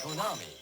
Konami.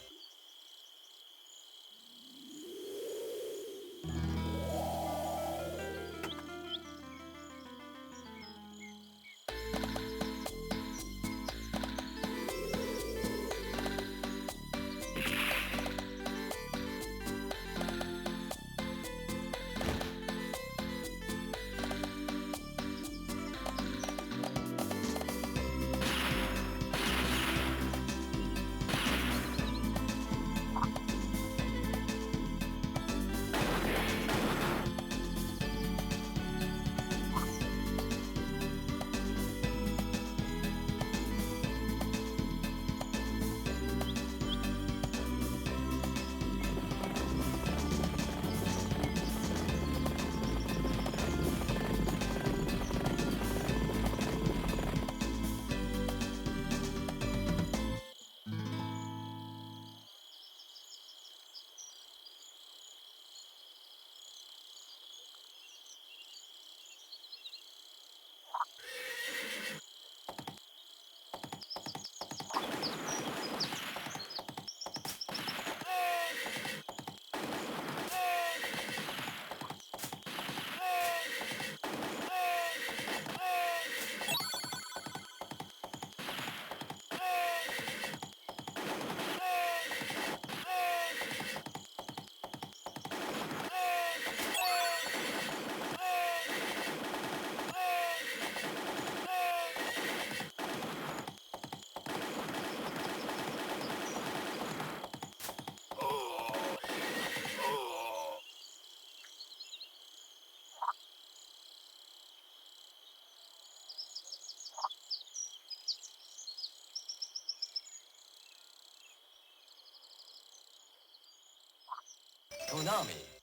Konami.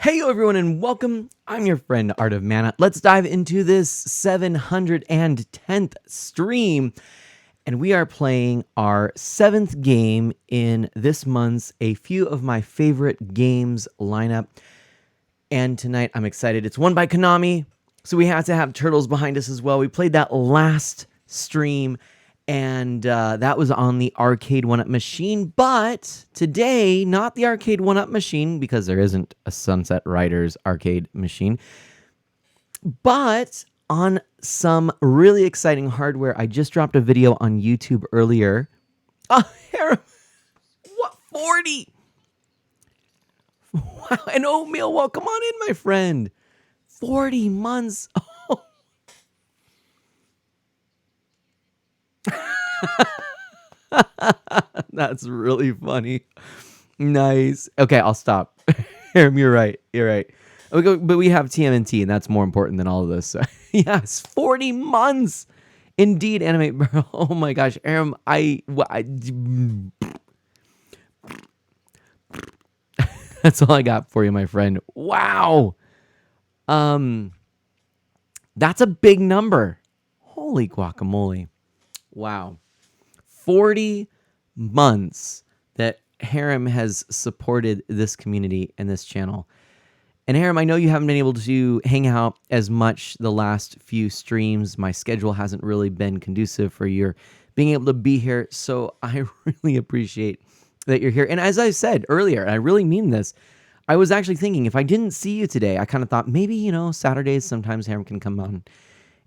Hey everyone and welcome. I'm your friend Art of Mana. Let's dive into this 710th stream. And we are playing our 7th game in this month's A Few of My Favorite Games lineup. And tonight I'm excited. It's one by Konami, so we had to have Turtles behind us as well. We played that last stream, and that was on the arcade 1-up machine. But today, not the arcade 1-up machine, because there isn't a Sunset Riders arcade machine, but on some really exciting hardware. I just dropped a video on YouTube earlier. Oh, Harem, what, 40? Wow, and Oatmeal, well, come on in, my friend. 40 months. Oh. That's really funny. Nice. Okay, I'll stop. You're right. You're right. But we have TMNT, and that's more important than all of this. So, yes, 40 months. Indeed, Animate Barrel. Oh my gosh, Aram, that's all I got for you, my friend. Wow. That's a big number. Holy guacamole. Wow. 40 months that Harem has supported this community and this channel. And Harem, I know you haven't been able to hang out as much the last few streams. My schedule hasn't really been conducive for your being able to be here. So I really appreciate that you're here. And as I said earlier, and I really mean this, I was actually thinking if I didn't see you today, I kind of thought maybe, Saturdays, sometimes Harem can come on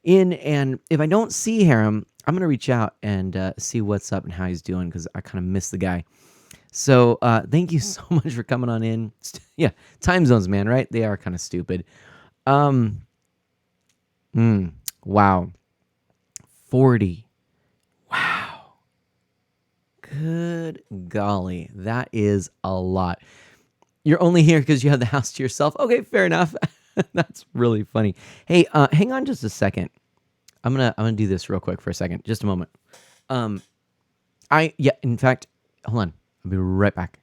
in. And if I don't see Harem, I'm going to reach out and see what's up and how he's doing, because I kind of miss the guy. So thank you so much for coming on in. Yeah, time zones, man, right? They are kind of stupid. Wow. 40. Wow. Good golly. That is a lot. You're only here because you have the house to yourself. Okay, fair enough. That's really funny. Hey, hang on just a second. I'm gonna do this real quick for a second. Just a moment. In fact, hold on. I'll be right back.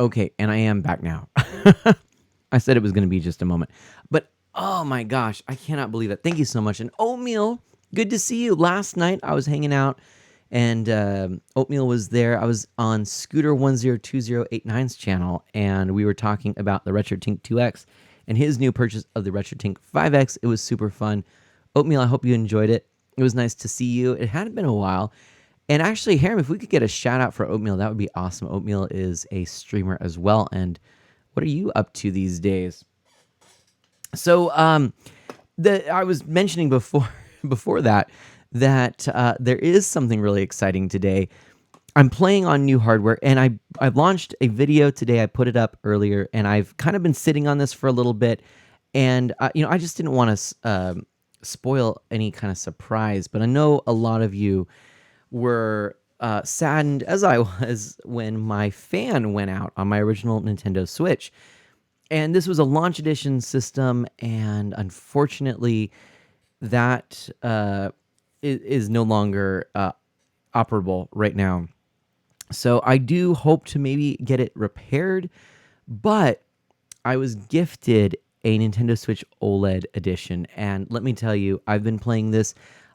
Okay, and I am back now. I said it was going to be just a moment. But, oh my gosh, I cannot believe it. Thank you so much. And Oatmeal, good to see you. Last night I was hanging out, and Oatmeal was there. I was on Scooter102089's channel, and we were talking about the RetroTink 2X and his new purchase of the RetroTink 5X. It was super fun. Oatmeal, I hope you enjoyed it. It was nice to see you. It hadn't been a while. And actually, Harem, if we could get a shout out for Oatmeal, that would be awesome. Oatmeal is a streamer as well. And what are you up to these days? So, I was mentioning before that there is something really exciting today. I'm playing on new hardware, and I launched a video today. I put it up earlier, and I've kind of been sitting on this for a little bit. And I just didn't want to spoil any kind of surprise. But I know a lot of you were saddened, as I was, when my fan went out on my original Nintendo Switch. And this was a launch edition system, and unfortunately, that is no longer operable right now. So I do hope to maybe get it repaired, but I was gifted a Nintendo Switch OLED edition, and let me tell you, I've been playing this.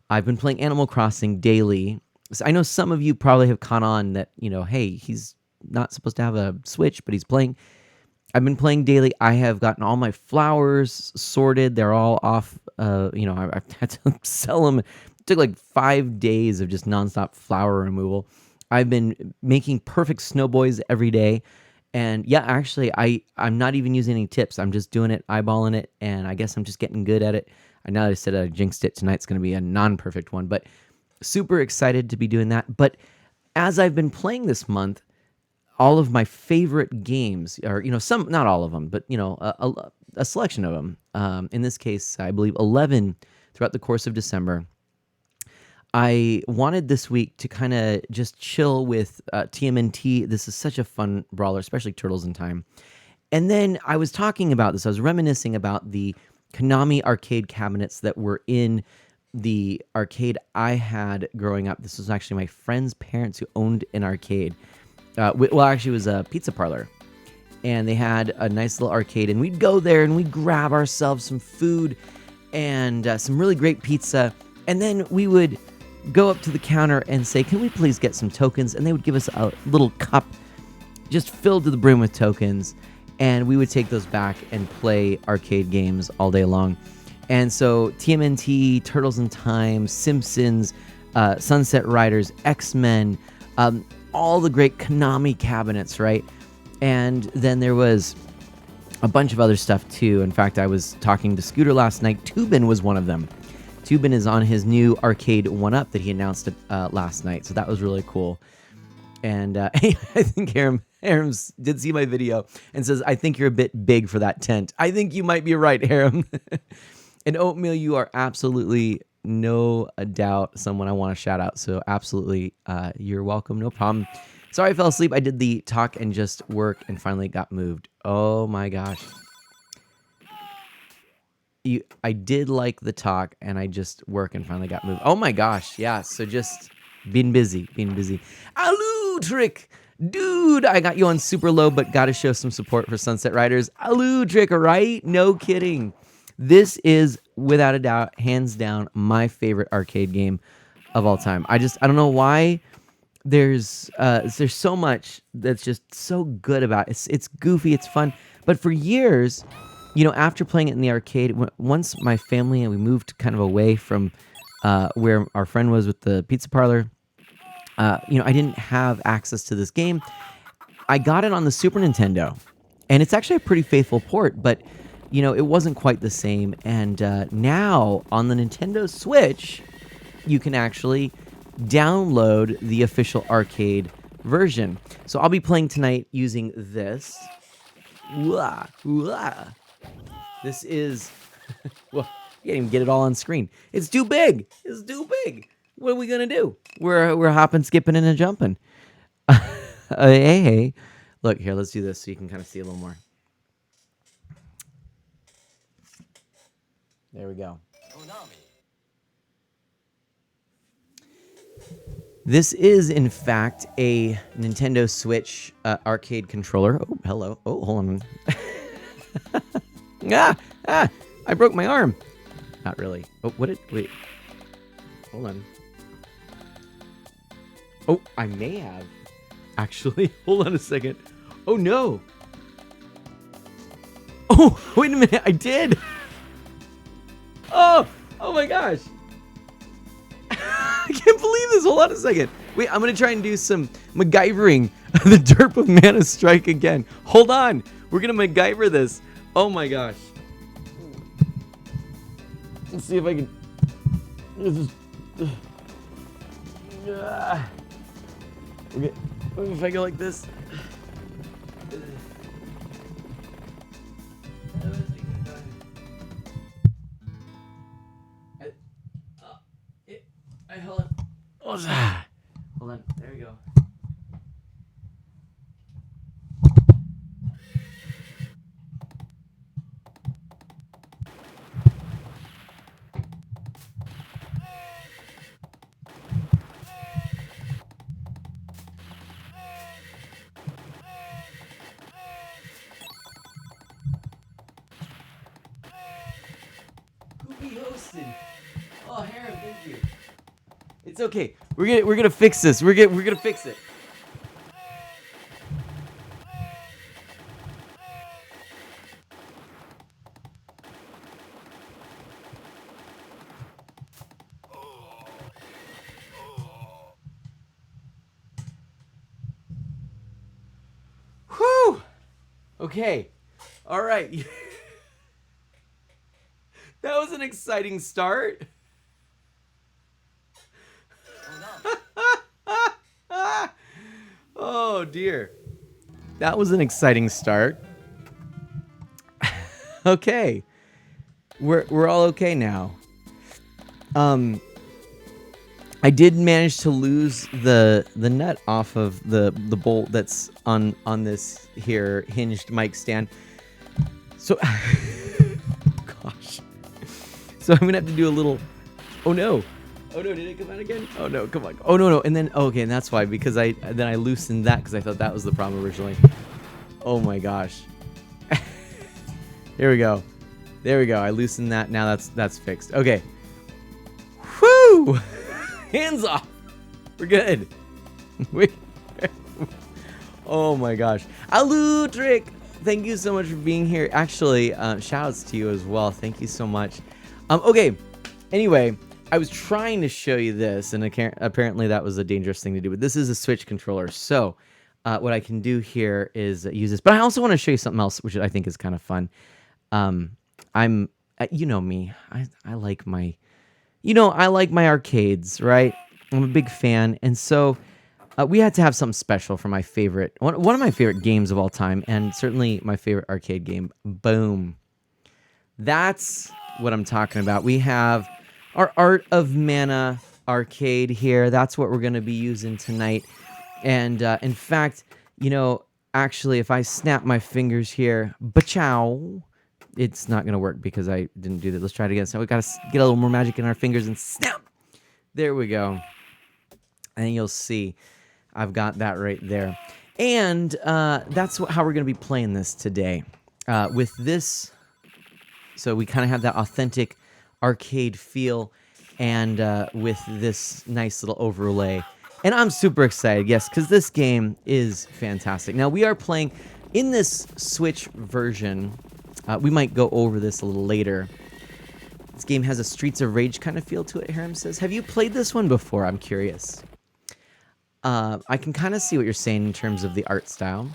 I've been playing Animal Crossing daily. So I know some of you probably have caught on that, hey, he's not supposed to have a Switch, but he's playing. I've been playing daily. I have gotten all my flowers sorted. They're all off. I've had to sell them. It took like 5 days of just nonstop flower removal. I've been making perfect snowboys every day. And yeah, actually, I'm not even using any tips. I'm just doing it, eyeballing it, and I guess I'm just getting good at it. I know I said I jinxed it. Tonight's going to be a non-perfect one, but super excited to be doing that. But as I've been playing this month, all of my favorite games, or some, not all of them, but a selection of them. In this case, I believe 11 throughout the course of December. I wanted this week to kind of just chill with TMNT. This is such a fun brawler, especially Turtles in Time. And then I was talking about this. I was reminiscing about the Konami arcade cabinets that were in the arcade I had growing up. This was actually my friend's parents who owned an arcade. Well, actually, it was a pizza parlor. And they had a nice little arcade. And we'd go there and we'd grab ourselves some food and some really great pizza. And then we would go up to the counter and say, "Can we please get some tokens?" And they would give us a little cup just filled to the brim with tokens. And we would take those back and play arcade games all day long. And so TMNT, Turtles in Time, Simpsons, Sunset Riders, X-Men, all the great Konami cabinets, right? And then there was a bunch of other stuff too. In fact, I was talking to Scooter last night. Tubin was one of them. Tubin is on his new arcade 1-Up that he announced last night. So that was really cool. And I think Aram did see my video and says, "I think you're a bit big for that tent." I think you might be right, Aram. And Oatmeal, you are absolutely no doubt someone I want to shout out. So absolutely, you're welcome. No problem. Sorry I fell asleep. I did the talk and just work and finally got moved. Oh my gosh. I did like the talk and I just work and finally got moved. Oh my gosh. Yeah. So just being busy. Aloo Trick. Dude, I got you on super low, but got to show some support for Sunset Riders. Aloo Trick, right? No kidding. This is, without a doubt, hands down, my favorite arcade game of all time. I don't know why there's so much that's just so good about it. It's goofy, it's fun. But for years, after playing it in the arcade, once my family and we moved kind of away from where our friend was with the pizza parlor, I didn't have access to this game. I got it on the Super Nintendo, and it's actually a pretty faithful port, but it wasn't quite the same. And now on the Nintendo Switch, you can actually download the official arcade version. So I'll be playing tonight using this. This is, well, you can't even get it all on screen. It's too big. What are we gonna do? We're hopping, skipping, and jumping. Hey. Look here. Let's do this so you can kind of see a little more. There we go. This is, in fact, a Nintendo Switch arcade controller. Oh, hello. Oh, hold on. I broke my arm. Not really. Oh, wait. Hold on. Oh, I may have. Actually, hold on a second. Oh, no. Oh, wait a minute. I did. Oh my gosh. I can't believe this. Hold on a second. Wait, I'm going to try and do some MacGyvering. The derp of Mana Strike again. Hold on. We're going to MacGyver this. Oh my gosh. Let's see if I can. Okay. If I go like this. Hold on. Hold on. There we go. Who be hosting? Oh, Harem, thank you. It's okay. We're gonna fix this. We're gonna fix it. Whew. Okay. All right. That was an exciting start. Oh dear. That was an exciting start. Okay. We're all okay now. I did manage to lose the nut off of the bolt that's on this here hinged mic stand. So, gosh. So I'm gonna have to do a little. Oh no! Oh no! Did it come out again? Oh no! Come on! Oh no! And then okay, and that's why because I loosened that because I thought that was the problem originally. Oh my gosh! Here we go. There we go. I loosened that. Now that's fixed. Okay. Whoo! Hands off. We're good. Oh my gosh. Alutric! Thank you so much for being here. Actually, shout outs to you as well. Thank you so much. Okay. Anyway, I was trying to show you this, and apparently that was a dangerous thing to do, but this is a Switch controller. So what I can do here is use this. But I also want to show you something else, which I think is kind of fun. I'm, you know me, I like my, I like my arcades, right? I'm a big fan. And so we had to have something special for my favorite, one of my favorite games of all time, and certainly my favorite arcade game. Boom. That's what I'm talking about. We have our Art of Mana arcade here. That's what we're going to be using tonight. And in fact, actually, if I snap my fingers here, ba-chow, it's not going to work because I didn't do that. Let's try it again. So we got to get a little more magic in our fingers and snap. There we go. And you'll see I've got that right there. And that's how we're going to be playing this today. With this, so we kind of have that authentic arcade feel and with this nice little overlay. And I'm super excited, yes, because this game is fantastic. Now, we are playing in this Switch version. We might go over this a little later. This game has a Streets of Rage kind of feel to it, Harem says. Have you played this one before? I'm curious. I can kind of see what you're saying in terms of the art style.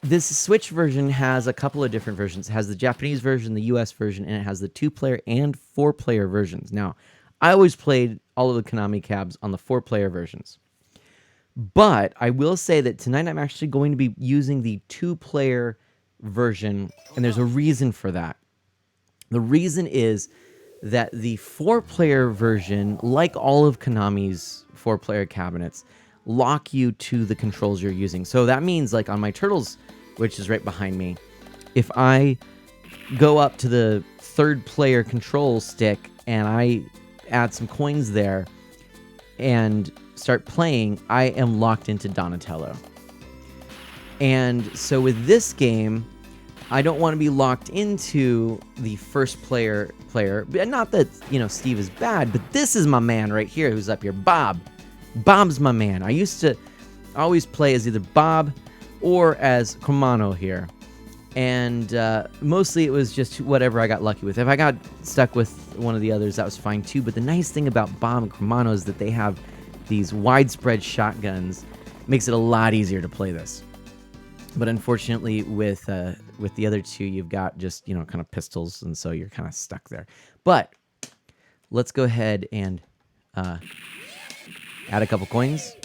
This Switch version has a couple of different versions. It has the Japanese version, the US version, and it has the 2-player and 4-player versions. Now, I always played all of the Konami cabs on the 4-player versions. But I will say that tonight I'm actually going to be using the 2-player version, and there's a reason for that. The reason is that the 4-player version, like all of Konami's 4-player cabinets, lock you to the controls you're using. So that means, like on my Turtles, which is right behind me, if I go up to the 3rd-player control stick and I add some coins there and start playing, I am locked into Donatello. And so with this game, I don't want to be locked into the 1st player. Not that, Steve is bad, but this is my man right here who's up here, Bob. Bob's my man. I used to always play as either Bob or as Komano here. And mostly it was just whatever I got lucky with. If I got stuck with one of the others, that was fine too. But the nice thing about Bob and Komano is that they have these widespread shotguns. Makes it a lot easier to play this. But unfortunately, with the other two, you've got just, kind of pistols, and so you're kind of stuck there. But let's go ahead and add a couple coins.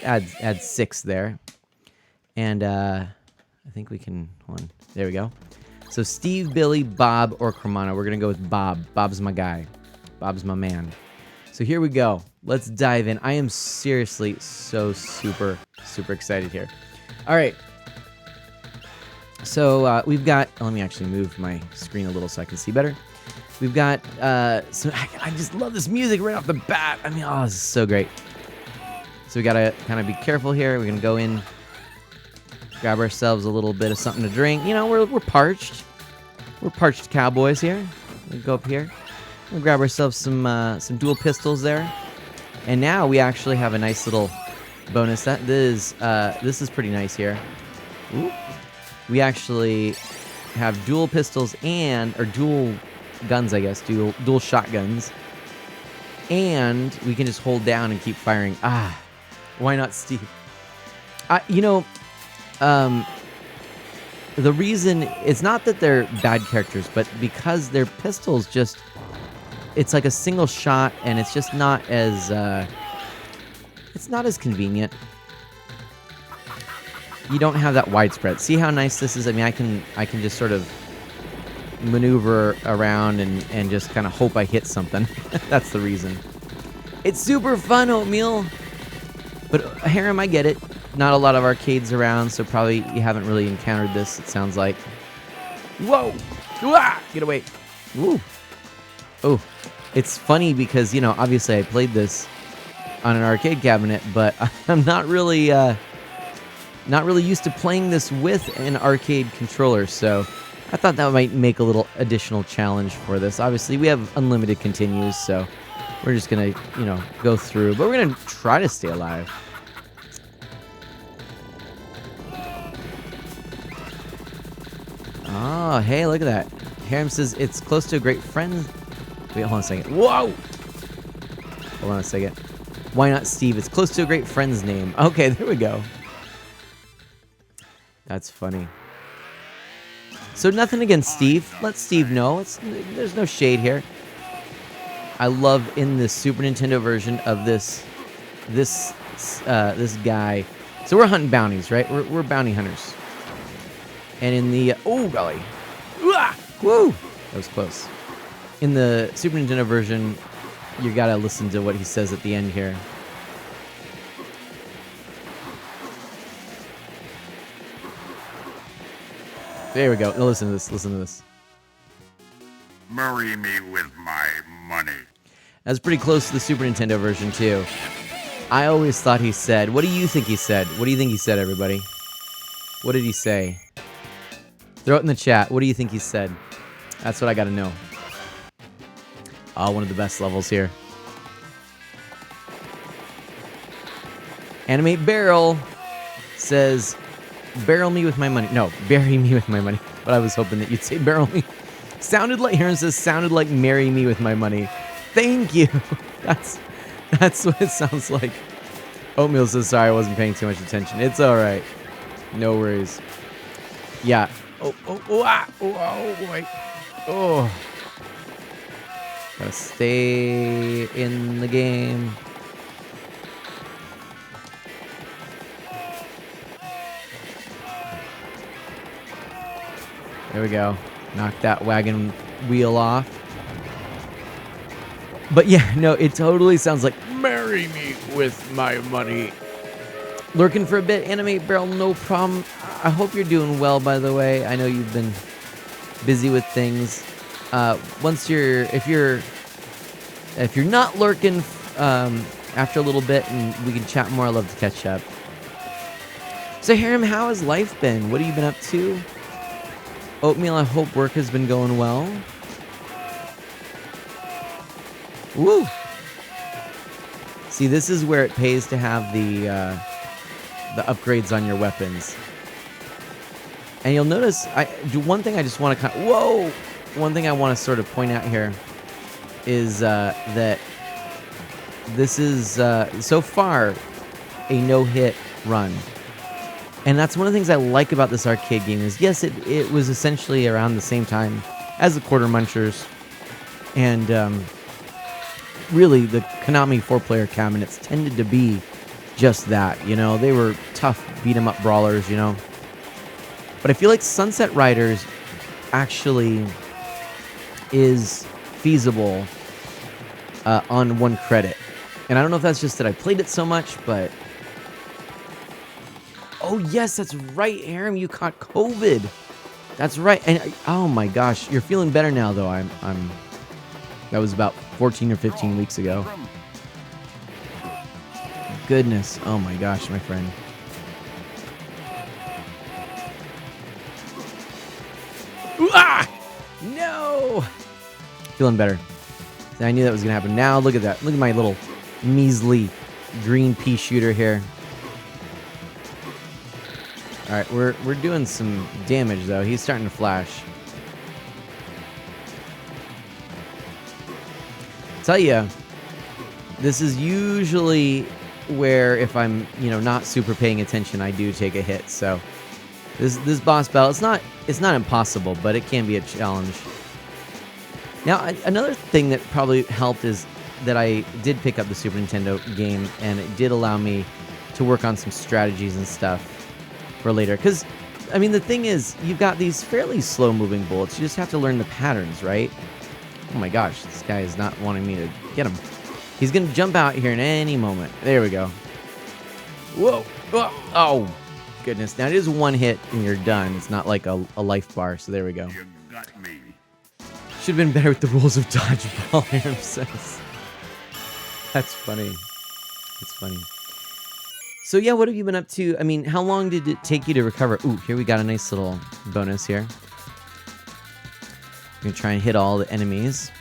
Add 6 there. And I think we can, hold on. There we go. So Steve, Billy, Bob, or Cremano. We're going to go with Bob. Bob's my guy. Bob's my man. So here we go. Let's dive in. I am seriously so super excited here. All right. So we've got, let me actually move my screen a little so I can see better. We've got, so I just love this music right off the bat. I mean, oh, this is so great. So we got to kind of be careful here. We're going to go in, grab ourselves a little bit of something to drink. We're parched. We're parched cowboys here. We'll go up here. We'll grab ourselves some dual pistols there. And now we actually have a nice little bonus. This is pretty nice here. Ooh. We actually have dual pistols or dual guns, I guess. Dual shotguns. And we can just hold down and keep firing. Why not Steve? The reason, it's not that they're bad characters, but because their pistols just, it's like a single shot, and it's just not as, it's not as convenient. You don't have that widespread. See how nice this is? I mean, I can just sort of maneuver around and just kind of hope I hit something. That's the reason. It's super fun, Oatmeal. But Harem, I get it. Not a lot of arcades around, so probably you haven't really encountered this, it sounds like. Whoa! Ah! Get away. Woo! Oh, it's funny because, you know, obviously I played this on an arcade cabinet, but I'm not really used to playing this with an arcade controller, so I thought that might make a little additional challenge for this. Obviously, we have unlimited continues, so we're just gonna, you know, go through, but we're gonna try to stay alive. Oh, hey, look at that. Harem says it's close to a great friend. Wait, hold on a second. Whoa! Hold on a second. Why not Steve? It's close to a great friend's name. Okay, there we go. That's funny. So nothing against Steve. Let Steve know. There's no shade here. I love in the Super Nintendo version of this guy. So we're hunting bounties, right? We're bounty hunters. And in the oh golly, woo, that was close. In the Super Nintendo version, you gotta listen to what he says at the end here. There we go. Now listen to this. Listen to this. Marry me with my money. That's pretty close to the Super Nintendo version too. I always thought he said. What do you think he said? What do you think he said, everybody? What did he say? Throw it in the chat. What do you think he said? That's what I gotta know. Oh, one of the best levels here. Animate Barrel says, barrel me with my money. No, bury me with my money. But I was hoping that you'd say barrel me. Sounded like, Heron says, sounded like marry me with my money. Thank you. That's what it sounds like. Oatmeal says, sorry, I wasn't paying too much attention. It's all right. No worries. Yeah. Oh, boy. Oh. Gotta stay in the game. There we go. Knock that wagon wheel off. But yeah, no, it totally sounds like marry me with my money. Lurking for a bit, Animate Barrel, no problem. I hope you're doing well, by the way. I know you've been busy with things. If you're not lurking after a little bit and we can chat more, I'd love to catch up. So Harem, how has life been? What have you been up to? Oatmeal, I hope work has been going well. Woo! See, this is where it pays to have the upgrades on your weapons. And you'll notice, one thing I just want to one thing I want to sort of point out here is that this is, so far, a no-hit run. And that's one of the things I like about this arcade game is, yes, it was essentially around the same time as the Quarter Munchers. And really, the Konami 4-player cabinets tended to be just that, you know? They were tough beat-em-up brawlers, you know? But I feel like Sunset Riders actually is feasible on one credit. And I don't know if that's just that I played it so much, but... Oh, yes, that's right, Harem. You caught COVID. That's right. And oh my gosh, you're feeling better now, though. That was about 14 or 15 weeks ago. Goodness. Oh my gosh, my friend. Ooh, ah! No! Feeling better. I knew that was going to happen. Now, look at that. Look at my little measly green pea shooter here. All right, we're doing some damage, though. He's starting to flash. Tell you, this is usually where if I'm, not super paying attention, I do take a hit. So this boss battle, it's not impossible, but it can be a challenge. Now, another thing that probably helped is that I did pick up the Super Nintendo game, and it did allow me to work on some strategies and stuff for later. Because I mean, the thing is, you've got these fairly slow-moving bullets. You just have to learn the patterns, right? Oh my gosh, this guy is not wanting me to get him. He's gonna jump out here in any moment. There we go. Whoa! Whoa. Oh, goodness. Now, it is one hit and you're done. It's not like a life bar, so there we go. You got me. Should have been better with the rules of dodgeball, Aram says. That's funny. That's funny. So yeah, what have you been up to? I mean, how long did it take you to recover? Ooh, here we got a nice little bonus here. I'm gonna try and hit all the enemies.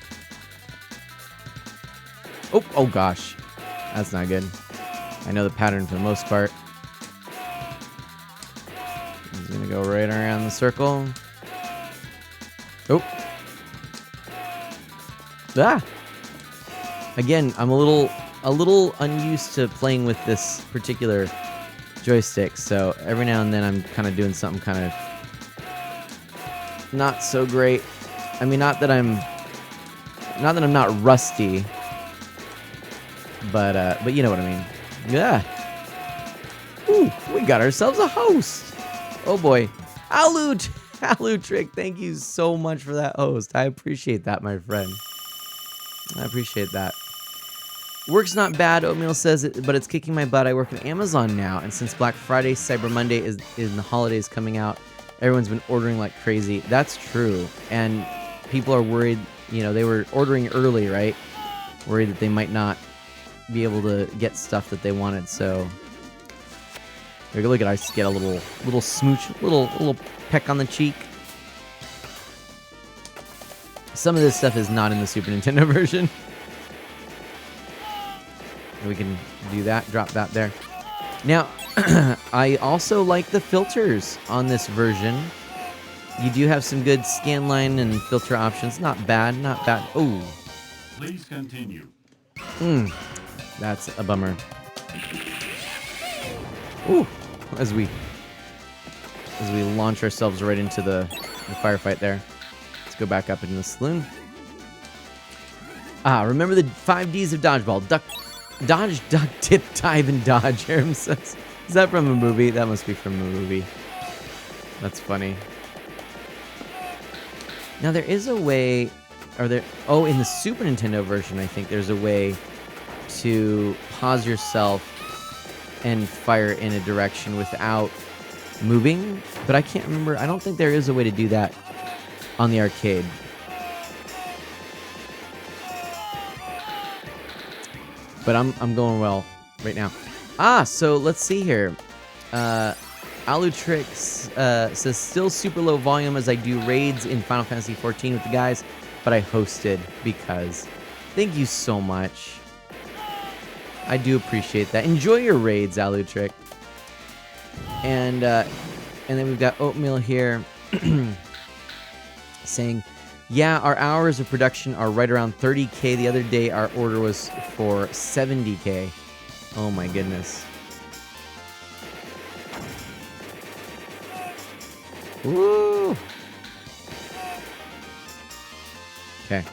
Oh gosh. That's not good. I know the pattern for the most part. He's gonna go right around the circle. Oh. Ah! Again, I'm a little unused to playing with this particular joystick, so every now and then I'm kind of doing something kind of not so great. I mean, not that I'm not rusty, but you know what I mean. Yeah. Ooh, we got ourselves a host. Oh boy, Alu Trick, thank you so much for that host. I appreciate that, my friend. I appreciate that. Work's not bad, Oatmeal says, but it's kicking my butt. I work at Amazon now, and since Black Friday, Cyber Monday is in the holidays coming out, everyone's been ordering like crazy. That's true, and people are worried. You know, they were ordering early, right? Worried that they might not be able to get stuff that they wanted. So, look at I just get a little smooch, little peck on the cheek. Some of this stuff is not in the Super Nintendo version. We can do that, drop that there. Now, I also like the filters on this version. You do have some good scan line and filter options. Not bad, not bad. Oh. Please continue. That's a bummer. Ooh, as we launch ourselves right into the firefight there. Let's go back up into the saloon. Remember the 5 Ds of dodgeball. Dodge, duck, dip, dive, and dodge. Aram says. Is that from a movie? That must be from a movie. That's funny. Now there is a way, in the Super Nintendo version, I think there's a way to pause yourself and fire in a direction without moving, but I can't remember. I don't think there is a way to do that on the arcade. But I'm going well right now. So let's see here. Alutrix says, still super low volume as I do raids in Final Fantasy XIV with the guys, but I hosted because. Thank you so much. I do appreciate that. Enjoy your raids, Alutrix. And then we've got Oatmeal here saying, yeah, our hours of production are right around 30K. The other day, our order was for 70K. Oh my goodness. Woo! Okay.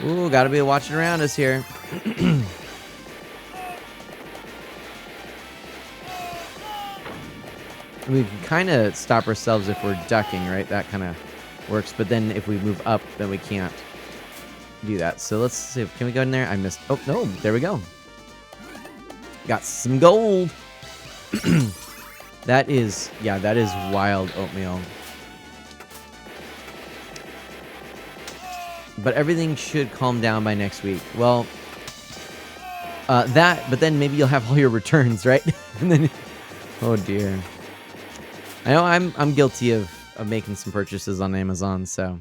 Ooh, gotta be watching around us here. We can kind of stop ourselves if we're ducking, right? That kind of works. But then if we move up, then we can't do that. So let's see. Can we go in there? I missed. Oh, no. There we go. Got some gold. That is wild, Oatmeal. But everything should calm down by next week. Well, but then maybe you'll have all your returns, right? And then, oh dear. I know I'm guilty of making some purchases on Amazon, so.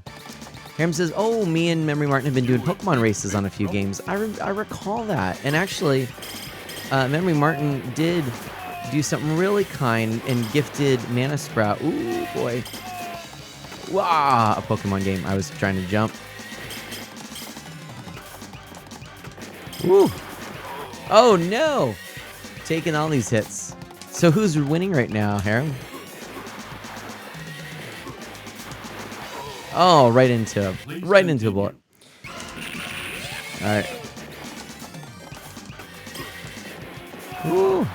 Aram says, oh, me and Memory Martin have been doing Pokemon races on a few games. I recall that. And actually, Memory Martin did do something really kind and gifted Mana Sprout. Ooh, boy. Wow, a Pokemon game. I was trying to jump. Woo. Oh, no. Taking all these hits. So who's winning right now, Aram? Oh, right into a bullet. All right. Woo.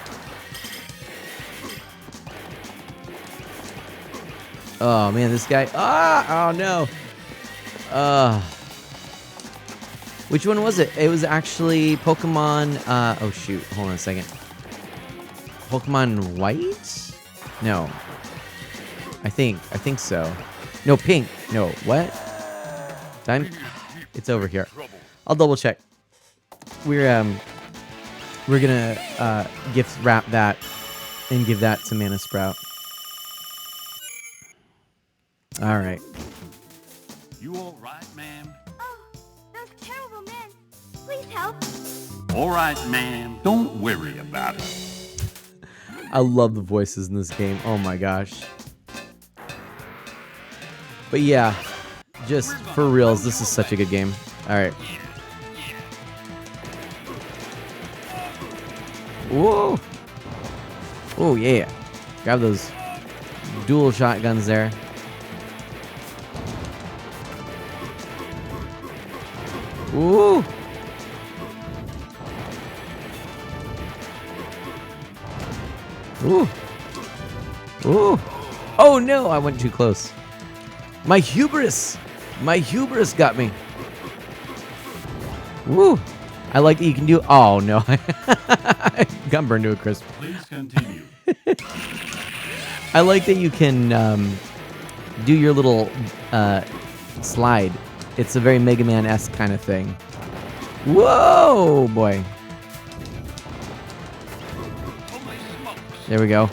Oh man, this guy. Ah! Oh no. Which one was it? It was actually Pokemon. Oh shoot. Hold on a second. Pokemon White? No. I think so. No, Pink. No, what? It's over here. I'll double check. We're gonna gift wrap that and give that to Mana Sprout. All right. You all right, ma'am? Oh, those terrible men. Please help. All right, ma'am. Don't worry about it. I love the voices in this game. Oh my gosh. But yeah, just for reals, this is such a good game. All right. Whoa. Oh yeah. Grab those dual shotguns there. Ooh. Ooh. Ooh. Oh no, I went too close. My hubris got me. Woo. I like that you can do. Oh no. Got burned to a crisp. Please continue. I like that you can do your little slide. It's a very Mega Man-esque kind of thing. Whoa, boy. There we go.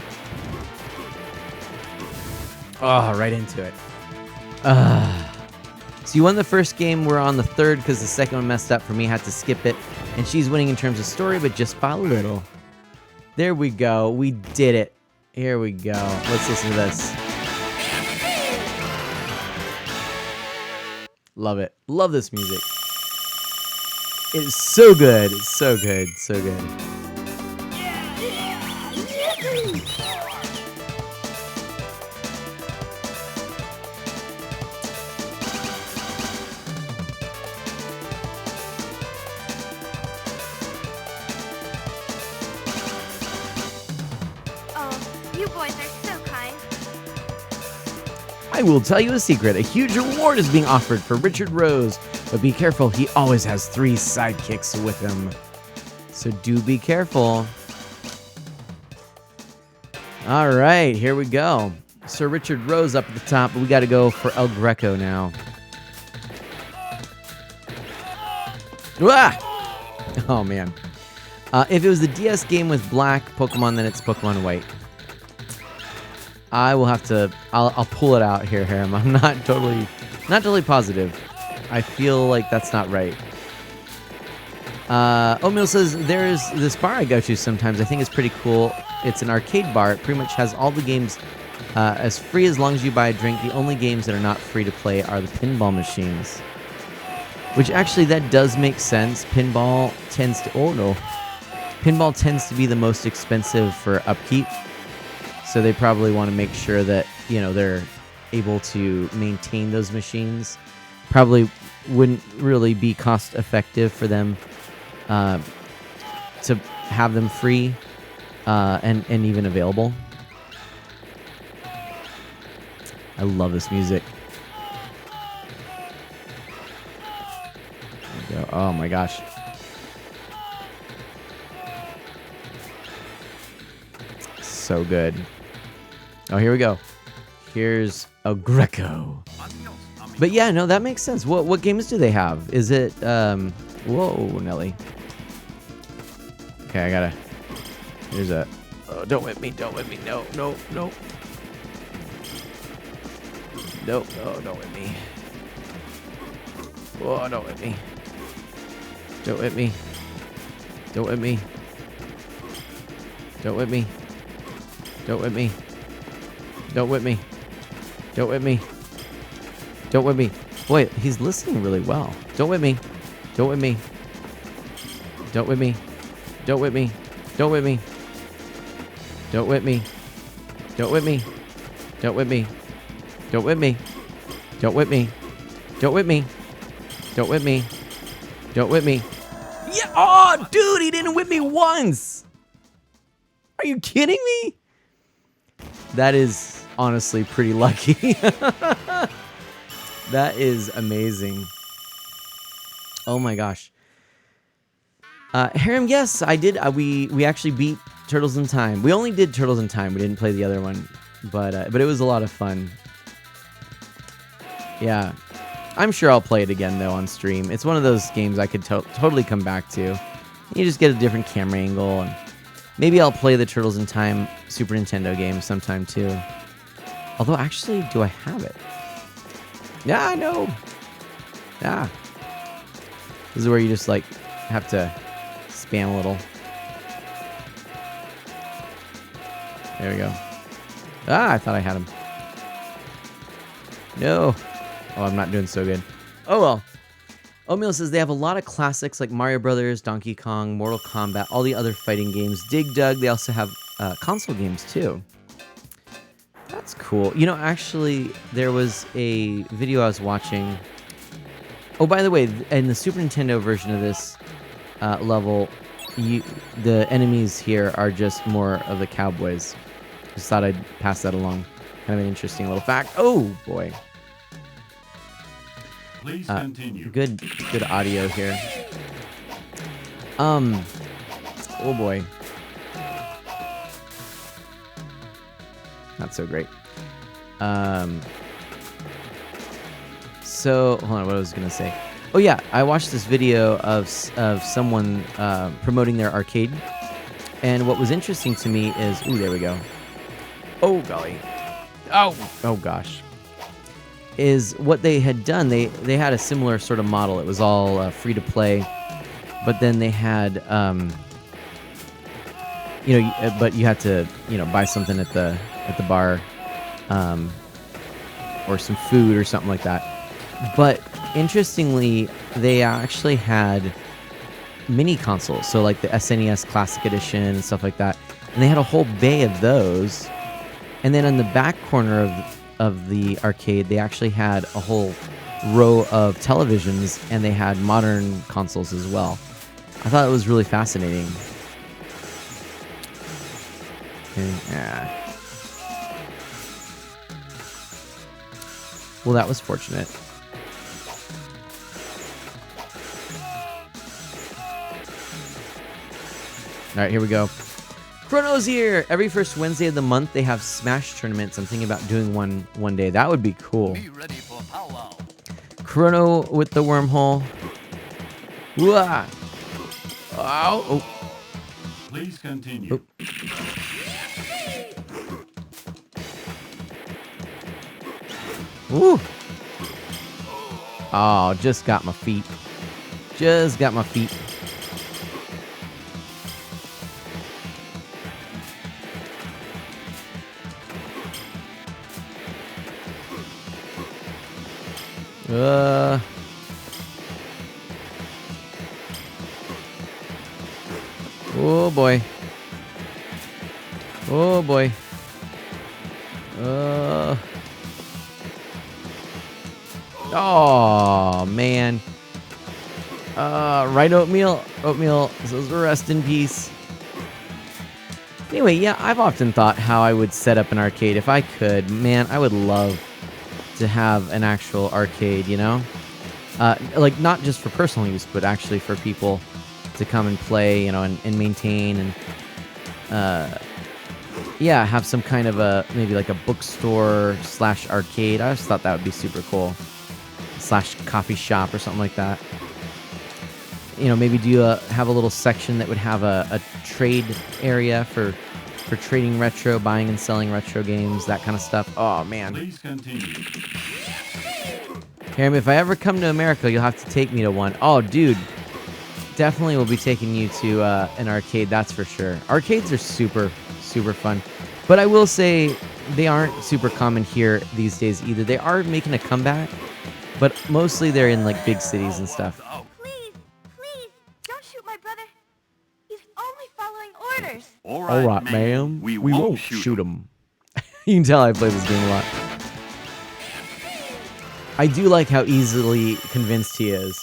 Oh, right into it. So you won the first game. We're on the third because the second one messed up for me. Had to skip it. And she's winning in terms of story, but just by a little. There we go. We did it. Here we go. Let's listen to this. Love it. Love this music. It's so good. It's so good. So good. Oh, you boys are so kind. I will tell you a secret. A huge reward is being offered for Richard Rose. But be careful, he always has 3 sidekicks with him. So do be careful. All right, here we go. Sir Richard Rose up at the top, but we got to go for El Greco now. Ah! Oh, man. If it was the DS game with black Pokemon, then it's Pokemon White. I will have to. I'll pull it out here, Harem. I'm not totally positive. I feel like that's not right. Oatmeal says there's this bar I go to sometimes. I think it's pretty cool. It's an arcade bar. It pretty much has all the games as free as long as you buy a drink. The only games that are not free to play are the pinball machines. Which actually that does make sense. Pinball tends to be the most expensive for upkeep. So they probably want to make sure that, you know, they're able to maintain those machines. Probably wouldn't really be cost effective for them to have them free and even available. I love this music. There we go. Oh my gosh. So good. Oh, here we go. Here's a Greco. But yeah, no, that makes sense. What games do they have? Is it whoa, Nelly. Okay, I gotta. Here's a. Oh, don't whip me! Don't whip me! No, no, no. No, no, don't whip me. Oh, don't whip me. Don't whip me. Don't whip me. Don't whip me. Don't whip me. Don't whip me. Don't whip me. Don't whip me. Boy, he's listening really well. Don't whip me. Don't whip me. Don't whip me. Don't whip me. Don't whip me. Don't whip me. Don't whip me. Don't whip me. Don't whip me. Don't whip me. Don't whip me. Don't whip me. Don't whip me. Yeah. Oh, dude, he didn't whip me once. Are you kidding me? That is honestly pretty lucky. That is amazing. Oh my gosh. Harem, yes, I did. We actually beat Turtles in Time. We only did Turtles in Time. We didn't play the other one, but it was a lot of fun. Yeah, I'm sure I'll play it again though on stream. It's one of those games I could totally come back to. You just get a different camera angle, and maybe I'll play the Turtles in Time Super Nintendo game sometime too. Although, actually, do I have it? Yeah, I know. Yeah. This is where you just like have to spam a little. There we go. Ah, I thought I had him. No. Oh, I'm not doing so good. Oh well. Oatmeal says they have a lot of classics like Mario Brothers, Donkey Kong, Mortal Kombat, all the other fighting games. Dig Dug. They also have console games too. That's cool. You know, actually, there was a video I was watching. Oh, by the way, in the Super Nintendo version of this level, the enemies here are just more of the cowboys. Just thought I'd pass that along. Kind of an interesting little fact. Oh boy. Please continue. Good audio here. Oh boy. Not so great. So hold on, what I was gonna say. Oh yeah, I watched this video of someone promoting their arcade, and what was interesting to me is, ooh, there we go. Oh golly. Oh gosh. Is what they had done. They had a similar sort of model. It was all free to play, but then they had but you had to buy something at the bar, or some food or something like that. But interestingly, they actually had mini consoles, so like the SNES Classic Edition and stuff like that, and they had a whole bay of those. And then in the back corner of the arcade, they actually had a whole row of televisions, and they had modern consoles as well. I thought it was really fascinating. Yeah. Well, that was fortunate. All right, here we go. Chrono's here! Every first Wednesday of the month, they have Smash tournaments. I'm thinking about doing one day. That would be cool. Be ready for powwow. Chrono with the wormhole. Wah! Oh! Please continue. Woo! Oh, just got my feet. Just got my feet. Oh boy. Oh boy. Oh man. Right, Oatmeal? Oatmeal says rest in peace. Anyway, yeah, I've often thought how I would set up an arcade if I could. Man, I would love to have an actual arcade, like not just for personal use, but actually for people to come and play, and maintain, and yeah, have some kind of maybe like a bookstore / arcade. I just thought that would be super cool. / coffee shop or something like that. Maybe have a little section that would have a trade area for trading retro, buying and selling retro games, that kind of stuff. Oh man. Please continue. Harem, if I ever come to America, you'll have to take me to one. Oh, dude. Definitely will be taking you to an arcade, that's for sure. Arcades are super, super fun. But I will say they aren't super common here these days either. They are making a comeback, but mostly they're in like big cities and stuff. Please, don't shoot my brother. He's only following orders. All Alright, ma'am. We We won't shoot him. You can tell I play this game a lot. I do like how easily convinced he is.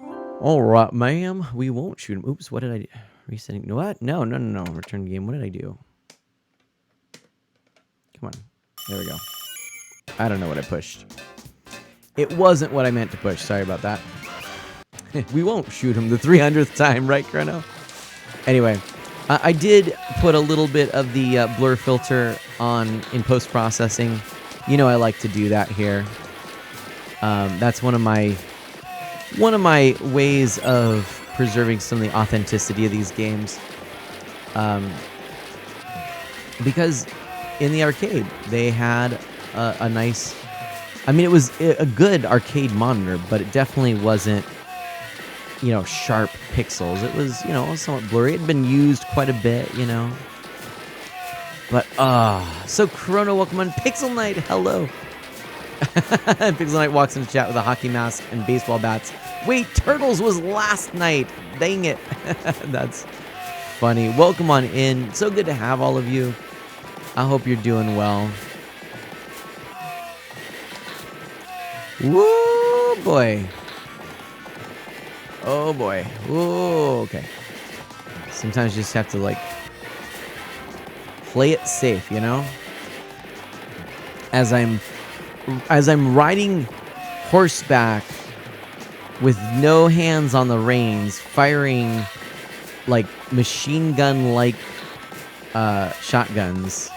Alright, ma'am. We won't shoot him. Oops, what did I do? Resetting. What? No. Return game. What did I do? Come on. There we go. I don't know what I pushed. It wasn't what I meant to push. Sorry about that. We won't shoot him the 300th time, right, Chrono? Anyway, I did put a little bit of the blur filter on in post-processing. You know I like to do that here. That's one of my ways of preserving some of the authenticity of these games. Because in the arcade, they had a nice... I mean, it was a good arcade monitor, but it definitely wasn't, you know, sharp pixels. It was, you know, somewhat blurry. It had been used quite a bit, you know. But, so Chrono, welcome on Pixel Night. Hello. Pixel Night walks into chat with a hockey mask and baseball bats. Wait, Turtles was last night. Dang it. That's funny. Welcome on in. So good to have all of you. I hope you're doing well. Woo, boy. Oh, boy. Whoa, okay. Sometimes you just have to, like, play it safe, you know? As I'm riding horseback with no hands on the reins, firing, like, machine gun-like shotguns.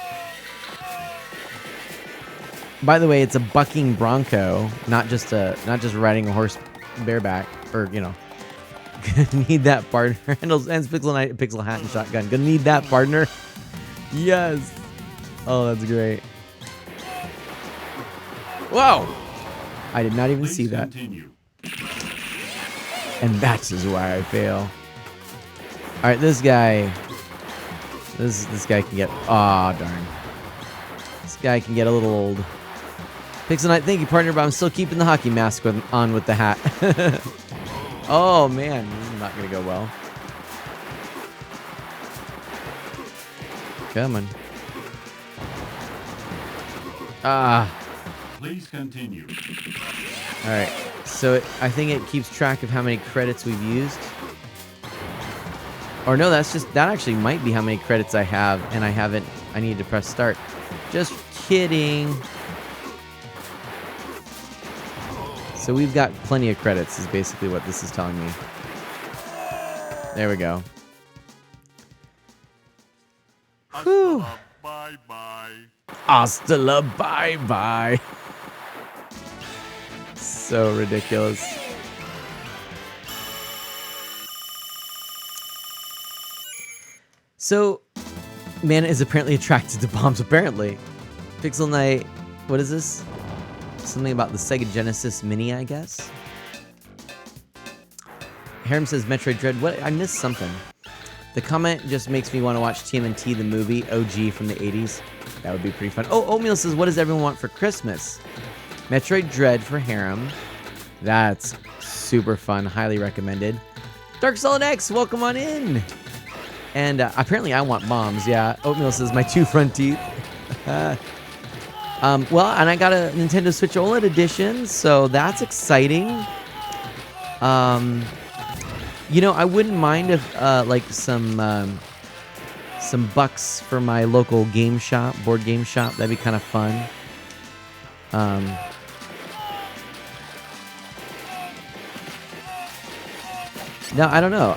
By the way, it's a bucking bronco, not just riding a horse bareback, or, you know. Gonna need that partner. And Pixel Knight, Pixel Hat, and Shotgun. Gonna need that partner. Yes. Oh, that's great. Whoa! I did not even see that. Continue. And that is why I fail. All right, this guy. This guy can get. Aw, darn. This guy can get a little old. Pixel Knight, thank you, partner, but I'm still keeping the hockey mask on with the hat. Oh, man. This is not going to go well. Come on. Please continue. All right. So I think it keeps track of how many credits we've used. Or no, that actually might be how many credits I have, and I need to press start. Just kidding. So we've got plenty of credits is basically what this is telling me. There we go. Whew. Bye-bye. Hasta la bye-bye. So ridiculous. So, man is apparently attracted to bombs, apparently. Pixel Knight, what is this? Something about the Sega Genesis Mini, I guess? Harem says Metroid Dread. What? I missed something. The comment just makes me want to watch TMNT, the movie, OG from the 80s. That would be pretty fun. Oh, Oatmeal says, what does everyone want for Christmas? Metroid Dread for Harem. That's super fun. Highly recommended. Dark Solid X, welcome on in. And apparently I want bombs. Yeah, Oatmeal says my 2 front teeth. Well, and I got a Nintendo Switch OLED edition, so that's exciting. You know, I wouldn't mind if like some bucks for my local game shop, board game shop. That'd be kind of fun. No, I don't know.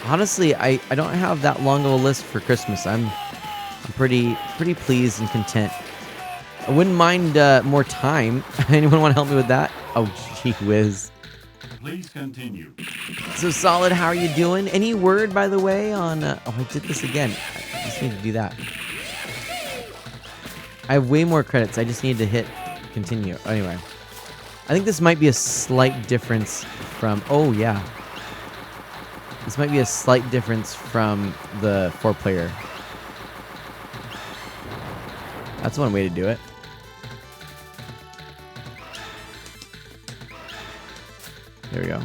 Honestly, I don't have that long of a list for Christmas. I'm pretty pleased and content. I wouldn't mind more time. Anyone want to help me with that? Oh, gee whiz. Please continue. So Solid, how are you doing? Any word, by the way, on... oh, I did this again. I just need to do that. I have way more credits. I just need to hit continue. Anyway. I think this might be a slight difference from... oh, yeah. This might be a slight difference from the 4-player. That's one way to do it. There we go.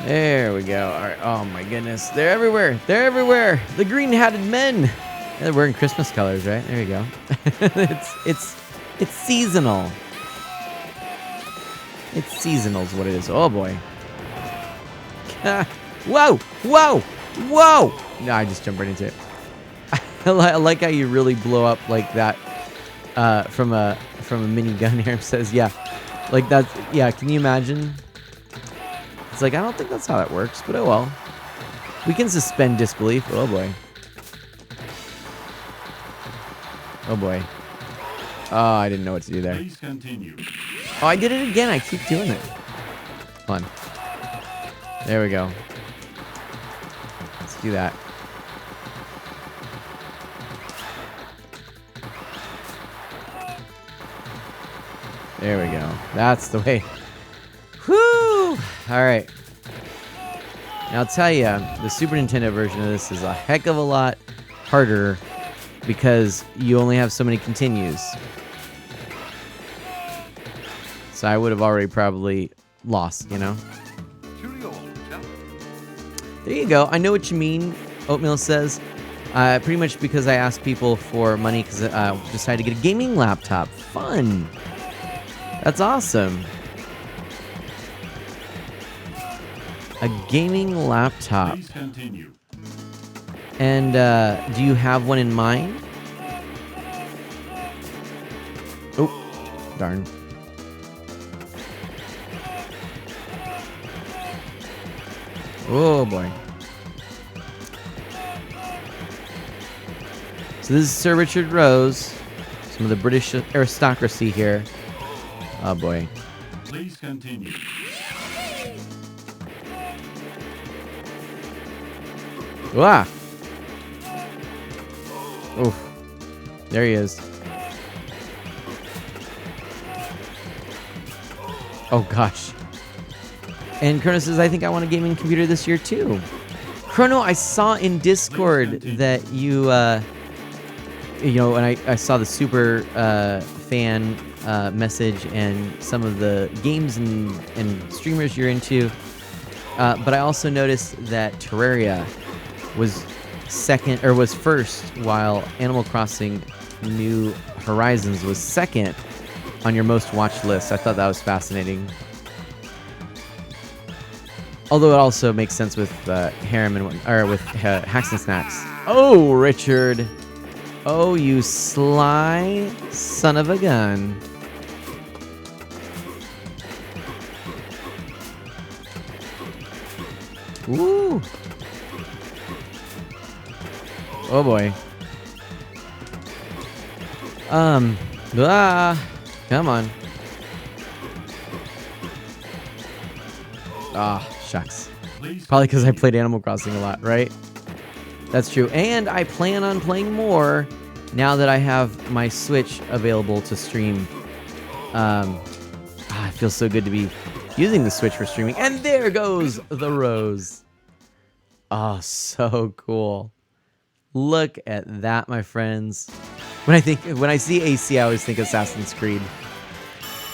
There we go. All right. Oh my goodness. They're everywhere. They're everywhere. The green-hatted men. Yeah, they're wearing Christmas colors, right? There you go. it's seasonal. It's seasonal is what it is. Oh boy. Whoa! Whoa! Whoa! No, I just jumped right into it. I like how you really blow up like that from a minigun. Here says, yeah, like that's yeah. Can you imagine? It's like I don't think that's how that works, but oh well. We can suspend disbelief. Oh boy. Oh boy. Oh, I didn't know what to do there. Please continue. Oh, I did it again. I keep doing it. Fun. There we go. Let's do that. There we go. That's the way. Whoo! Alright. Now I'll tell you, the Super Nintendo version of this is a heck of a lot harder because you only have so many continues. So I would have already probably lost, you know? There you go. I know what you mean, Oatmeal says. Pretty much because I asked people for money because I decided to get a gaming laptop. Fun! That's awesome. A gaming laptop. Please continue. And do you have one in mind? Oh, darn. Oh boy. So this is Sir Richard Rose, some of the British aristocracy here. Oh boy. Please continue. Ah! Oof. There he is. Oh gosh. And Chrono says, I think I want a gaming computer this year too. Chrono, I saw in Discord that you, you know, and I saw the super fan message and some of the games and streamers you're into. But I also noticed that Terraria was was first, while Animal Crossing New Horizons was second on your most watched list. I thought that was fascinating. Although it also makes sense with Harem and with Hacks and Snacks. Oh, Richard! Oh, you sly son of a gun! Ooh! Oh boy. Come on. Ah, shucks. Probably because I played Animal Crossing a lot, right? That's true. And I plan on playing more now that I have my Switch available to stream. It feels so good to be using the Switch for streaming. And there goes the rose. Oh, so cool. Look at that, my friends. When I see AC, I always think Assassin's Creed.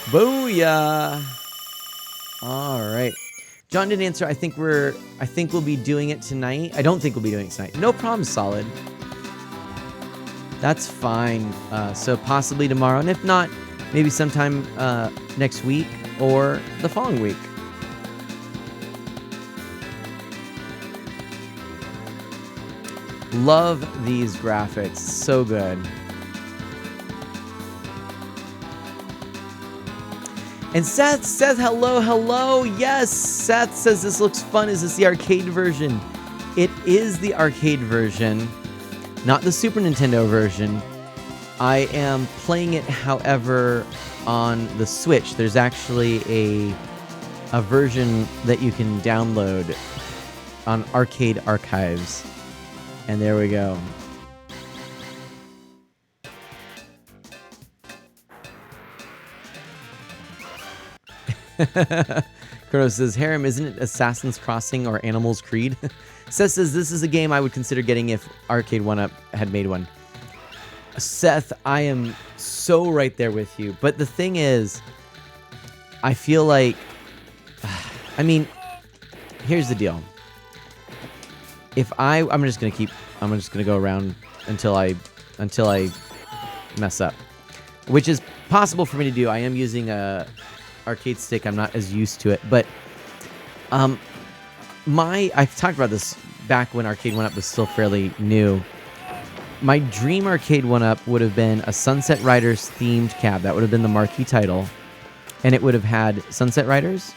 Booyah! All right. John didn't answer. I think we'll be doing it tonight. I don't think we'll be doing it tonight. No problem, Solid. That's fine. So possibly tomorrow, and if not, maybe sometime next week or the following week. Love these graphics. So good. And Seth says hello, hello. Yes, Seth says this looks fun. Is this the arcade version? It is the arcade version, not the Super Nintendo version. I am playing it, however, on the Switch. There's actually a version that you can download on Arcade Archives. And there we go. Chrono says, Harem, isn't it Assassin's Crossing or Animal's Creed? Seth says, this is a game I would consider getting if Arcade 1-Up had made one. Seth, I am so right there with you. But the thing is, I feel like, I mean, here's the deal. I'm just gonna go around until I mess up, which is possible for me to do. I am using a arcade stick. I'm not as used to it, but I've talked about this back when Arcade 1-Up was still fairly new. My dream Arcade 1-Up would have been a Sunset Riders themed cab. That would have been the marquee title. And it would have had Sunset Riders,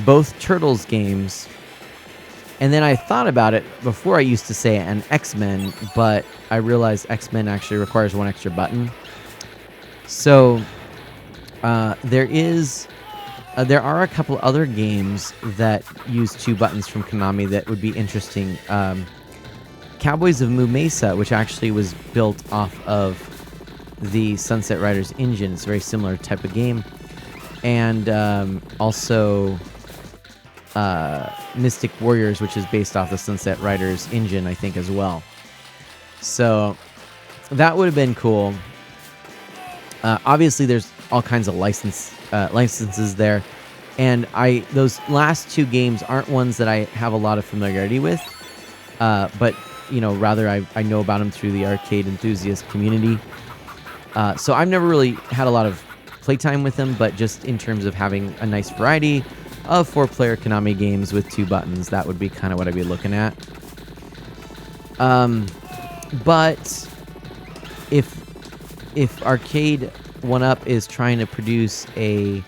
both Turtles games, and then I thought about it before. I used to say an X-Men, but I realized X-Men actually requires one extra button. So there are a couple other games that use 2 buttons from Konami that would be interesting. Cowboys of Moo Mesa, which actually was built off of the Sunset Riders engine. It's a very similar type of game. And also Mystic Warriors, which is based off the Sunset Riders engine, I think, as well. So that would have been cool. Obviously, there's all kinds of licenses there. And those last 2 games aren't ones that I have a lot of familiarity with. But, rather I know about them through the arcade enthusiast community. So I've never really had a lot of playtime with them, but just in terms of having a nice variety of 4-player Konami games with 2 buttons, that would be kind of what I'd be looking at. But if Arcade 1-Up is trying to produce a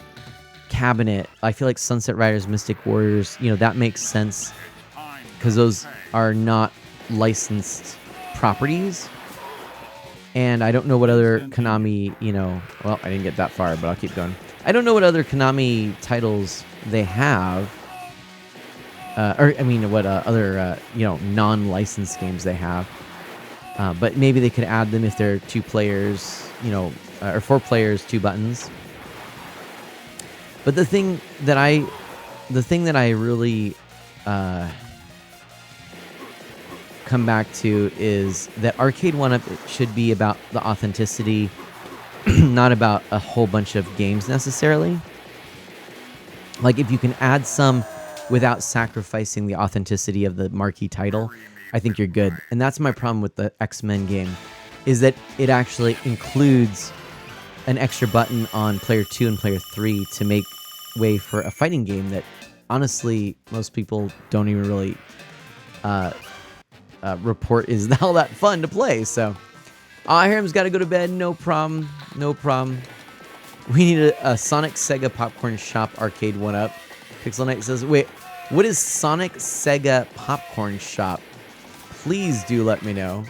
cabinet, I feel like Sunset Riders, Mystic Warriors, that makes sense because those are not licensed properties. And I don't know what other Konami, well, I didn't get that far, but I'll keep going. I don't know what other Konami titles they have. What other, non-licensed games they have. But maybe they could add them if they're 2 players, or 4 players, 2 buttons. But the thing that I really come back to is that Arcade 1-Up should be about the authenticity, not about a whole bunch of games necessarily. Like, if you can add some without sacrificing the authenticity of the marquee title, I think you're good. And that's my problem with the X-Men game, is that it actually includes an extra button on player 2 and player 3 to make way for a fighting game that, honestly, most people don't even really report is all that fun to play. So, Hiram's got to go to bed. No problem. We need a Sonic Sega Popcorn Shop Arcade 1-Up. Pixel Knight says, wait, what is Sonic Sega Popcorn Shop? Please do let me know.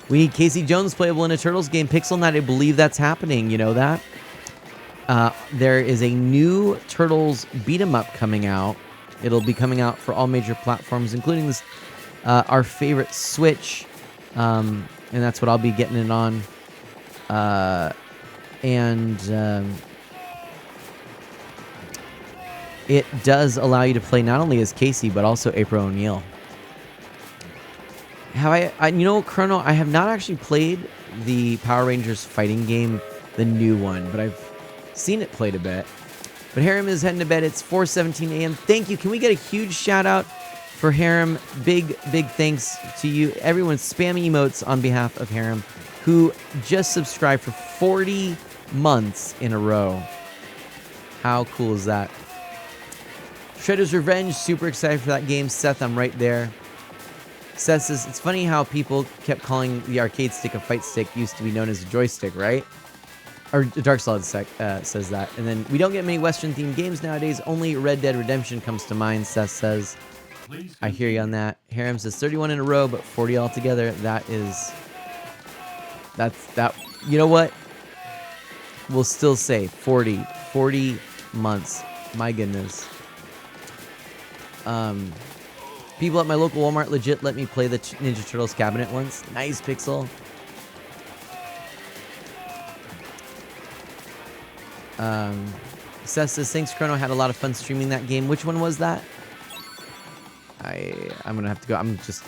We need Casey Jones playable in a Turtles game. Pixel Knight, I believe that's happening. You know that? There is a new Turtles beat-em-up coming out. It'll be coming out for all major platforms, including this our favorite Switch. And that's what I'll be getting it on. It does allow you to play not only as Casey, but also April O'Neil. Chrono, I have not actually played the Power Rangers fighting game, the new one, but I've seen it played a bit. But Harem is heading to bed. It's 4:17 a.m. Thank you. Can we get a huge shout out for Harem? Big thanks to you. Everyone, spam emotes on behalf of Harem, who just subscribed for 40 months in a row. How cool is that? Shredder's Revenge, super excited for that game. Seth, I'm right there. Seth says, it's funny how people kept calling the arcade stick a fight stick. Used to be known as a joystick, right? Or Dark Solid says that. And then, we don't get many Western-themed games nowadays. Only Red Dead Redemption comes to mind, Seth says. I hear you on that. Harem says 31 in a row, but 40 altogether. That's you know what? We'll still say 40 months. My goodness. People at my local Walmart legit let me play the Ninja Turtles cabinet once. Nice, Pixel. Seth says, thanks, Chrono. Had a lot of fun streaming that game. Which one was that? I'm gonna have to go.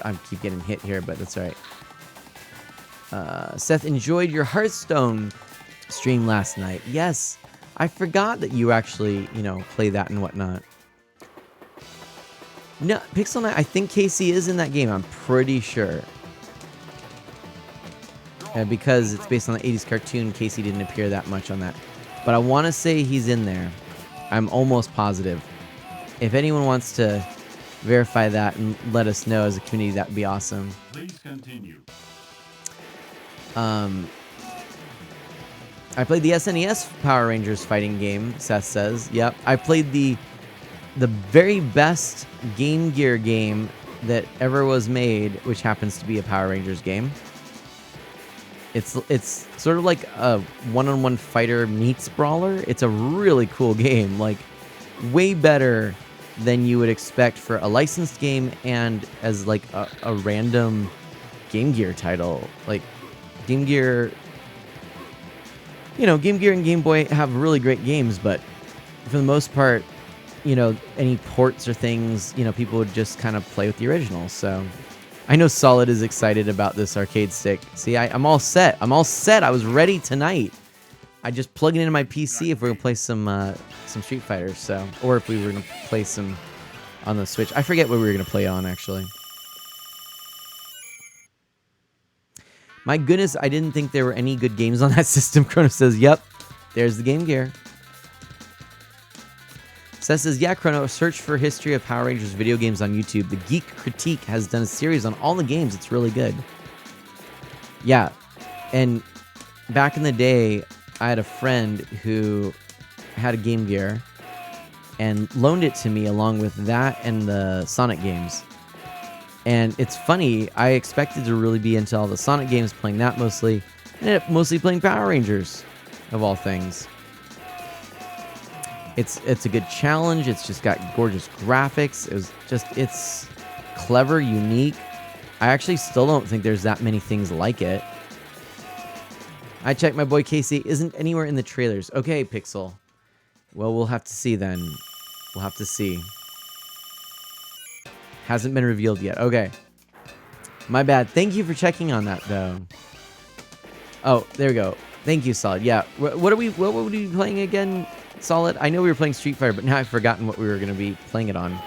I keep getting hit here, but that's all right. Seth, enjoyed your Hearthstone stream last night. Yes, I forgot that you actually, play that and whatnot. No, Pixel Knight, I think Casey is in that game. I'm pretty sure. Because it's based on the 80s cartoon, Casey didn't appear that much on that. But I want to say he's in there. I'm almost positive. If anyone wants to verify that and let us know as a community. That would be awesome. Please continue. I played the SNES Power Rangers fighting game, Seth says. Yep. I played the very best Game Gear game that ever was made, which happens to be a Power Rangers game. It's sort of like a one-on-one fighter meets brawler. It's a really cool game, like way better than you would expect for a licensed game and as like a random Game Gear title. Like Game Gear, Game Gear and Game Boy have really great games, but for the most part, any ports or things, people would just kind of play with the original. So I know Solid is excited about this arcade stick. See, I'm all set. I was ready tonight. I just plug it into my PC if we're gonna play some Street Fighter, or if we were gonna play some on the Switch. I forget what we were gonna play on actually. My goodness, I didn't think there were any good games on that system. Chrono says, "Yep, there's the Game Gear." Seth says, yeah, Chrono, search for history of Power Rangers video games on YouTube. The Geek Critique has done a series on all the games. It's really good. Yeah, and back in the day, I had a friend who had a Game Gear and loaned it to me along with that and the Sonic games. And it's funny, I expected to really be into all the Sonic games, playing that mostly, and ended up mostly playing Power Rangers, of all things. It's a good challenge. It's just got gorgeous graphics. It's clever, unique. I actually still don't think there's that many things like it. I checked, my boy Casey isn't anywhere in the trailers. Okay, Pixel. Well, we'll have to see then. We'll have to see. Hasn't been revealed yet. Okay. My bad. Thank you for checking on that, though. Oh, there we go. Thank you, Solid. Yeah. What would we be playing again, Solid? I know we were playing Street Fighter, but now I've forgotten what we were going to be playing it on.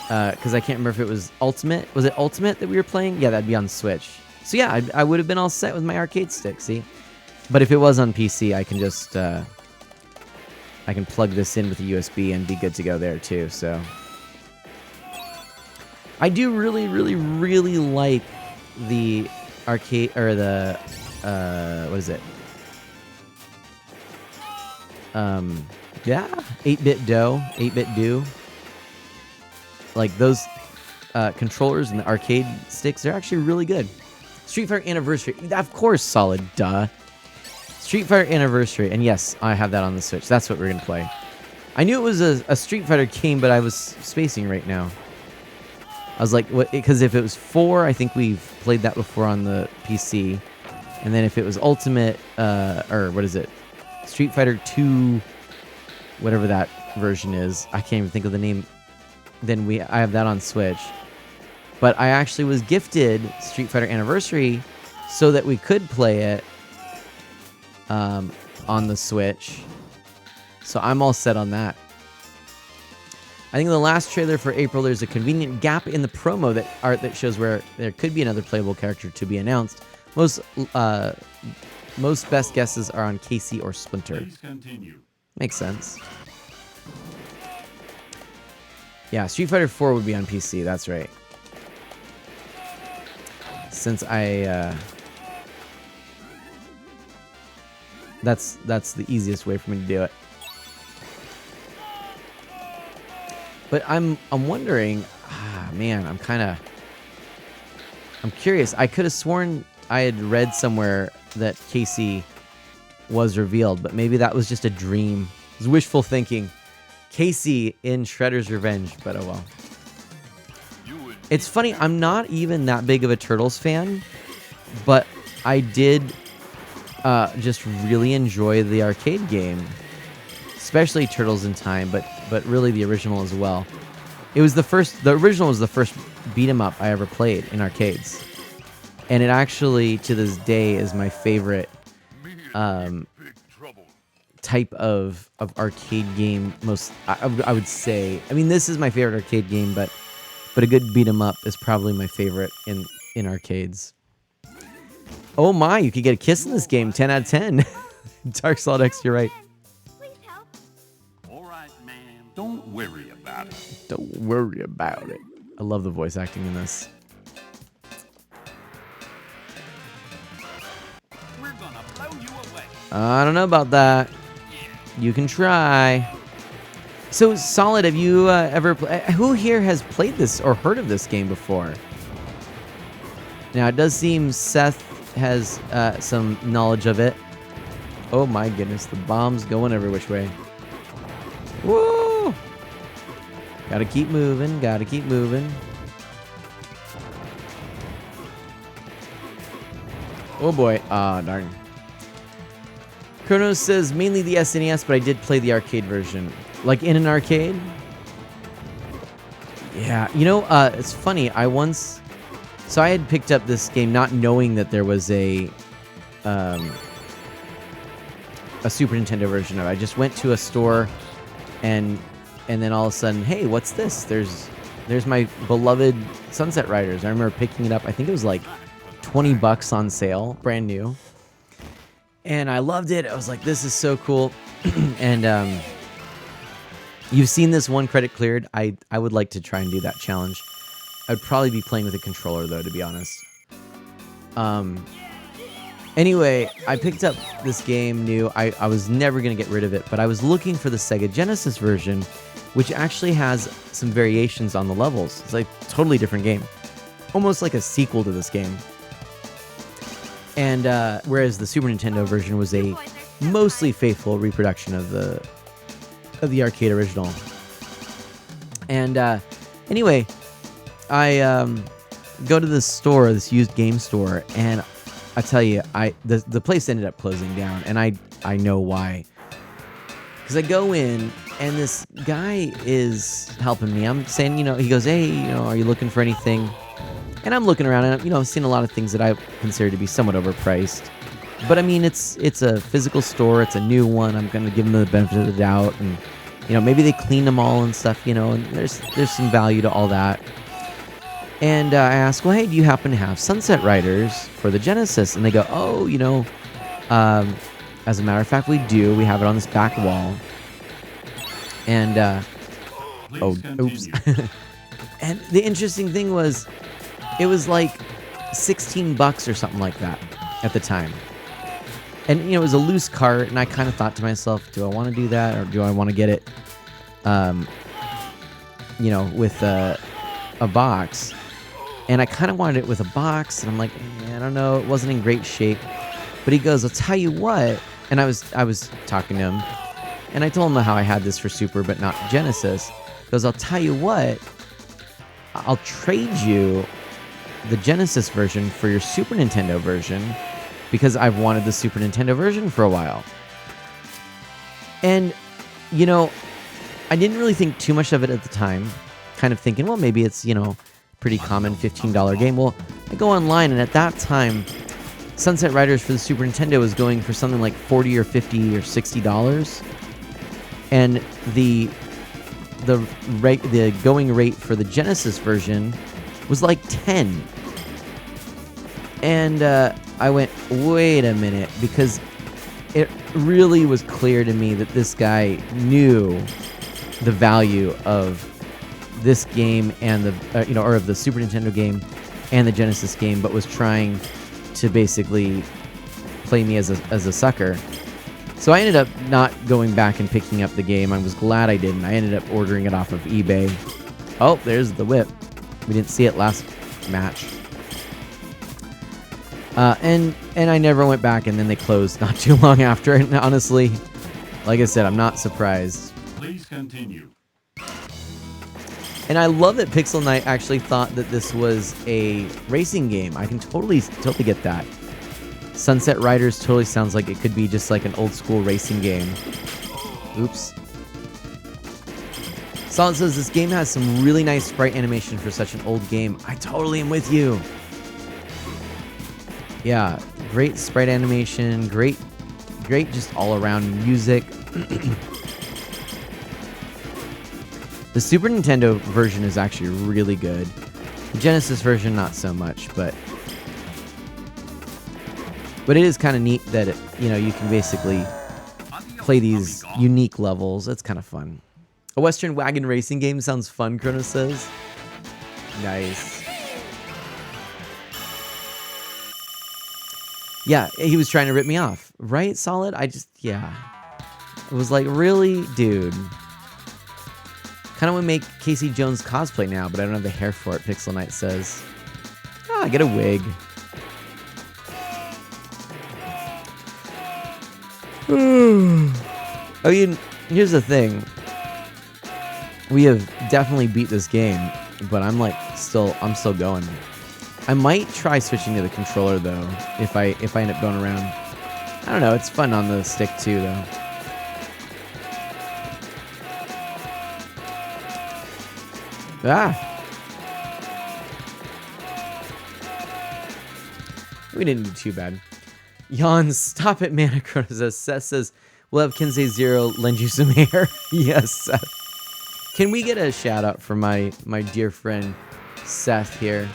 Because I can't remember if it was Ultimate. Was it Ultimate that we were playing? Yeah, that'd be on Switch. So yeah, I would have been all set with my arcade stick, see? But if it was on PC, I can just... I can plug this in with a USB and be good to go there, too, so... I do really, really, really like the arcade... Or the... what is it? Yeah, 8-bit do, 8-bit do. Like those controllers and the arcade sticks, they're actually really good. Street Fighter Anniversary, of course, Solid, duh. Street Fighter Anniversary, and yes, I have that on the Switch. That's what we're gonna play. I knew it was a Street Fighter game, but I was spacing right now. I was like, what? Because if it was 4, I think we've played that before on the PC. And then if it was Ultimate, or what is it? Street Fighter 2, whatever that version is. I can't even think of the name. Then I have that on Switch. But I actually was gifted Street Fighter Anniversary so that we could play it on the Switch. So I'm all set on that. I think in the last trailer for April, there's a convenient gap in the promo that shows where there could be another playable character to be announced. Most best guesses are on Casey or Splinter. Please continue. Makes sense. Yeah, Street Fighter 4 would be on PC. That's right. Since that's the easiest way for me to do it. But I'm wondering, man, I'm curious. I could have sworn I had read somewhere that Casey was revealed, but maybe that was just a dream. It was wishful thinking. Casey in Shredder's Revenge, but oh well. It's funny, I'm not even that big of a Turtles fan, but I did just really enjoy the arcade game. Especially Turtles in Time, but really the original as well. The original was the first beat 'em up I ever played in arcades. And it actually, to this day, is my favorite type of arcade game. I would say. I mean, this is my favorite arcade game, but a good beat 'em up is probably my favorite in arcades. Oh my, you could get a kiss in this game. 10 out of 10. Dark Solid X, you're right. Please help. All right, ma'am. Don't worry about it. Don't worry about it. I love the voice acting in this. We're gonna blow you away. I don't know about that. You can try. So, Solid, have you ever... who here has played this or heard of this game before? Now, it does seem Seth has some knowledge of it. Oh my goodness, the bomb's going every which way. Woo! Gotta keep moving, gotta keep moving. Oh boy, darn. Chronos says mainly the SNES, but I did play the arcade version. Like in an arcade? Yeah, you know, it's funny, so I had picked up this game not knowing that there was a Super Nintendo version of it. I just went to a store and then all of a sudden, hey, what's this? There's my beloved Sunset Riders. I remember picking it up. I think it was like $20 on sale, brand new. And I loved it. I was like, this is so cool. And you've seen this one credit cleared. I would like to try and do that challenge. I'd probably be playing with a controller though, to be honest. Anyway, I picked up this game new. I was never going to get rid of it, but I was looking for the Sega Genesis version, which actually has some variations on the levels. It's like a totally different game. Almost like a sequel to this game. And whereas the Super Nintendo version was a mostly faithful reproduction of the arcade original. And anyway, I go to this store, this used game store, and I tell you, the place ended up closing down, and I know why. Because I go in, and this guy is helping me. I'm saying, he goes, hey, are you looking for anything? And I'm looking around, and I've seen a lot of things that I consider to be somewhat overpriced. But I mean, it's a physical store. It's a new one. I'm going to give them the benefit of the doubt, and maybe they clean them all and stuff. And there's some value to all that. And I asked, well, hey, do you happen to have Sunset Riders for the Genesis? And they go, oh, as a matter of fact, we do. We have it on this back wall. And, oops. And the interesting thing was, it was like $16 or something like that at the time. And, it was a loose cart, and I kind of thought to myself, do I want to do that, or do I want to get it, with a box? And I kind of wanted it with a box, and I'm like, I don't know, it wasn't in great shape. But he goes, I'll tell you what, and I was talking to him, and I told him how I had this for Super, but not Genesis. He goes, I'll tell you what, I'll trade you the Genesis version for your Super Nintendo version, because I've wanted the Super Nintendo version for a while. And, I didn't really think too much of it at the time, kind of thinking, well, maybe it's, pretty common $15 game. Well, I go online, and at that time, Sunset Riders for the Super Nintendo was going for something like $40 or $50 or $60, and the going rate for the Genesis version was like 10. And I went, wait a minute, because it really was clear to me that this guy knew the value of this game and or of the Super Nintendo game and the Genesis game, but was trying to basically play me as a sucker. So I ended up not going back and picking up the game. I was glad I didn't. I ended up ordering it off of eBay. Oh, there's the whip. We didn't see it last match. And I never went back, and then they closed not too long after. And honestly, like I said, I'm not surprised. Please continue. And I love that Pixel Knight actually thought that this was a racing game. I can totally get that. Sunset Riders totally sounds like it could be just like an old school racing game. Oops. Solid says this game has some really nice sprite animation for such an old game. I totally am with you. Yeah, great sprite animation, great just all around music. The Super Nintendo version is actually really good. The Genesis version, not so much, but it is kind of neat that you can basically play these unique levels. It's kind of fun. A Western wagon racing game sounds fun, Chrono says. Nice. Yeah, he was trying to rip me off. Right, Solid? Yeah. It was like, really? Dude. Kind of want to make Casey Jones cosplay now, but I don't have the hair for it, Pixel Knight says. Ah, get a wig. Oh, here's the thing. We have definitely beat this game, but I'm still going. I might try switching to the controller though, if I end up going around. I don't know, it's fun on the stick too though. Ah! We didn't do too bad. Yawn, stop it, Manacron says. Seth says, we'll have Kensei Zero lend you some hair. Yes, Seth. Can we get a shout out for my dear friend Seth here?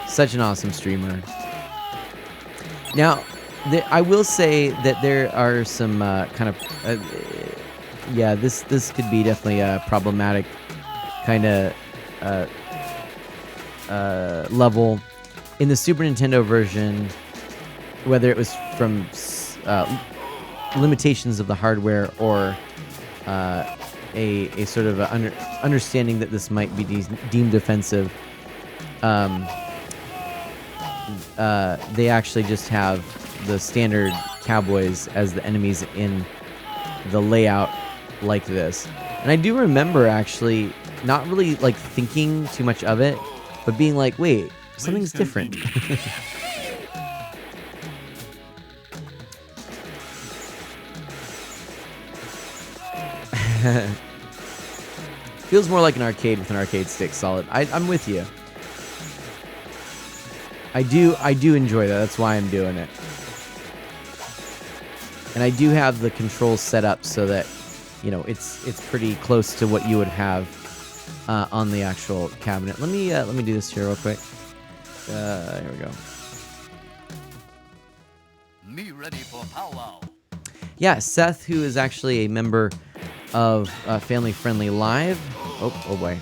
Such an awesome streamer. Now, I will say that there are some kind of... yeah, this could be definitely a problematic kind of level. In the Super Nintendo version, whether it was from limitations of the hardware or a sort of understanding that this might be deemed offensive, they actually just have the standard cowboys as the enemies in the layout like this. And I do remember actually not really like thinking too much of it, but being like, wait, something's different. Feels more like an arcade with an arcade stick, Solid. I'm with you. I do enjoy that. That's why I'm doing it. And I do have the controls set up so that, you know, it's pretty close to what you would have on the actual cabinet. Let me do this here real quick. Here we go. Me ready for powwow. Yeah, Seth, who is actually a member of Family Friendly Live. Oh boy.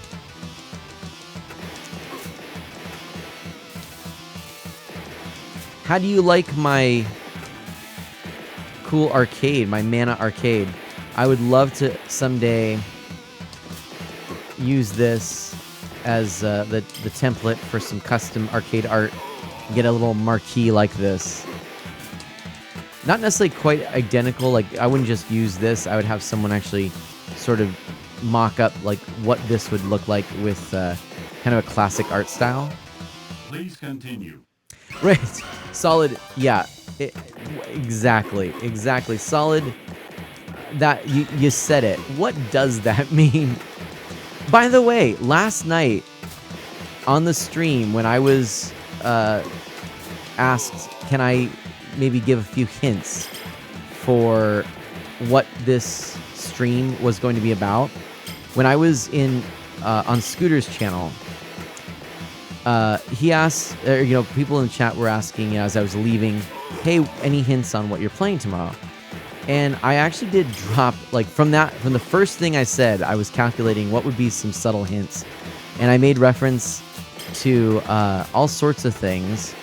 How do you like my cool arcade, my Mana arcade? I would love to someday use this as the template for some custom arcade art. Get a little marquee like this. Not necessarily quite identical, like I wouldn't just use this. I would have someone actually sort of mock up like what this would look like with kind of a classic art style. Please continue. Right. Solid. Yeah. Exactly. Solid. That you said it. What does that mean? By the way, last night on the stream when I was asked, can I maybe give a few hints for what this stream was going to be about? When I was on Scooter's channel, he asked, people in the chat were asking as I was leaving, hey, any hints on what you're playing tomorrow? And I actually did drop, like, from the first thing I said, I was calculating what would be some subtle hints. And I made reference to all sorts of things,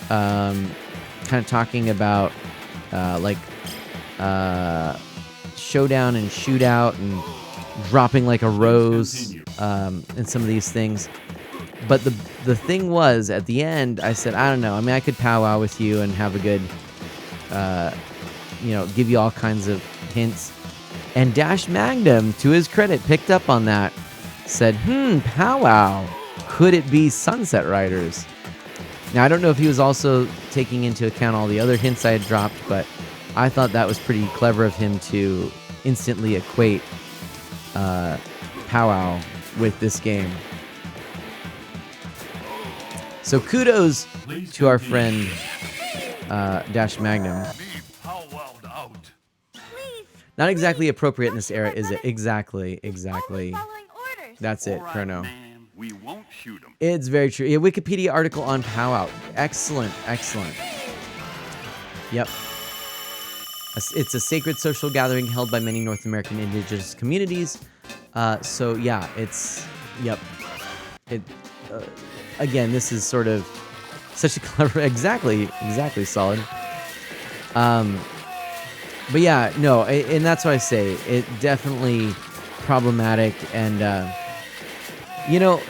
kind of talking about, showdown and shootout and dropping like a rose, and some of these things. But the thing was, at the end, I said, I don't know. I mean, I could powwow with you and have a good, give you all kinds of hints. And Dash Magnum, to his credit, picked up on that. Said, powwow. Could it be Sunset Riders? Now, I don't know if he was also taking into account all the other hints I had dropped, but I thought that was pretty clever of him to instantly equate powwow with this game. So kudos to our friend Dash Magnum. Not exactly appropriate in this era, is it? Exactly. That's it, Chrono. We won't shoot him. It's very true. A Wikipedia article on powwow. Excellent. Yep. It's a sacred social gathering held by many North American indigenous communities. So yeah, it's yep. It again, this is sort of such a clever, exactly solid. But yeah, no, and that's why I say it definitely problematic, and you know,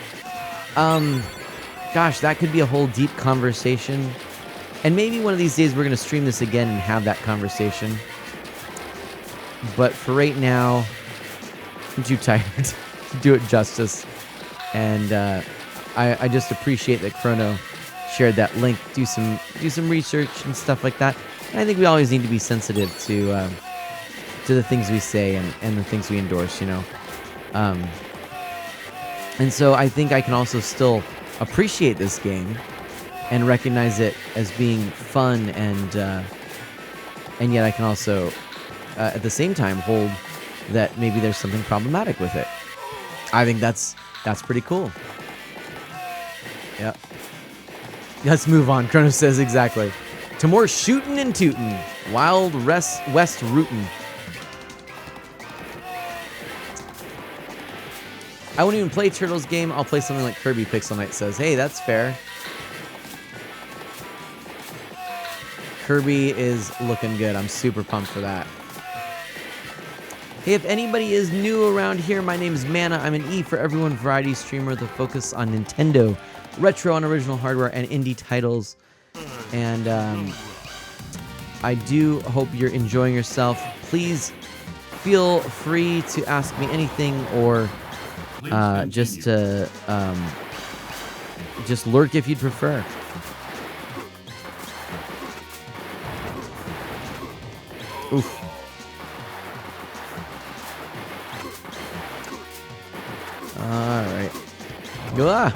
gosh, that could be a whole deep conversation, and maybe one of these days we're gonna stream this again and have that conversation. But for right now, I'm too tired to do it justice, and I just appreciate that Chrono shared that link. Do some research and stuff like that. And I think we always need to be sensitive to the things we say and the things we endorse, you know. And so I think I can also still appreciate this game and recognize it as being fun, and yet I can also at the same time hold that maybe there's something problematic with it. I think that's pretty cool. Yep. Let's move on. Chrono says exactly. To more shootin' and tootin'. Wild West rootin'. I won't even play Turtles game. I'll play something like Kirby, Pixel Knight says. Hey, that's fair. Kirby is looking good. I'm super pumped for that. Hey, if anybody is new around here, my name is Mana. I'm an E for Everyone variety streamer with a focus on Nintendo, retro and original hardware, and indie titles. And I do hope you're enjoying yourself. Please feel free to ask me anything, or just lurk if you'd prefer. Oof. Alright. Ah.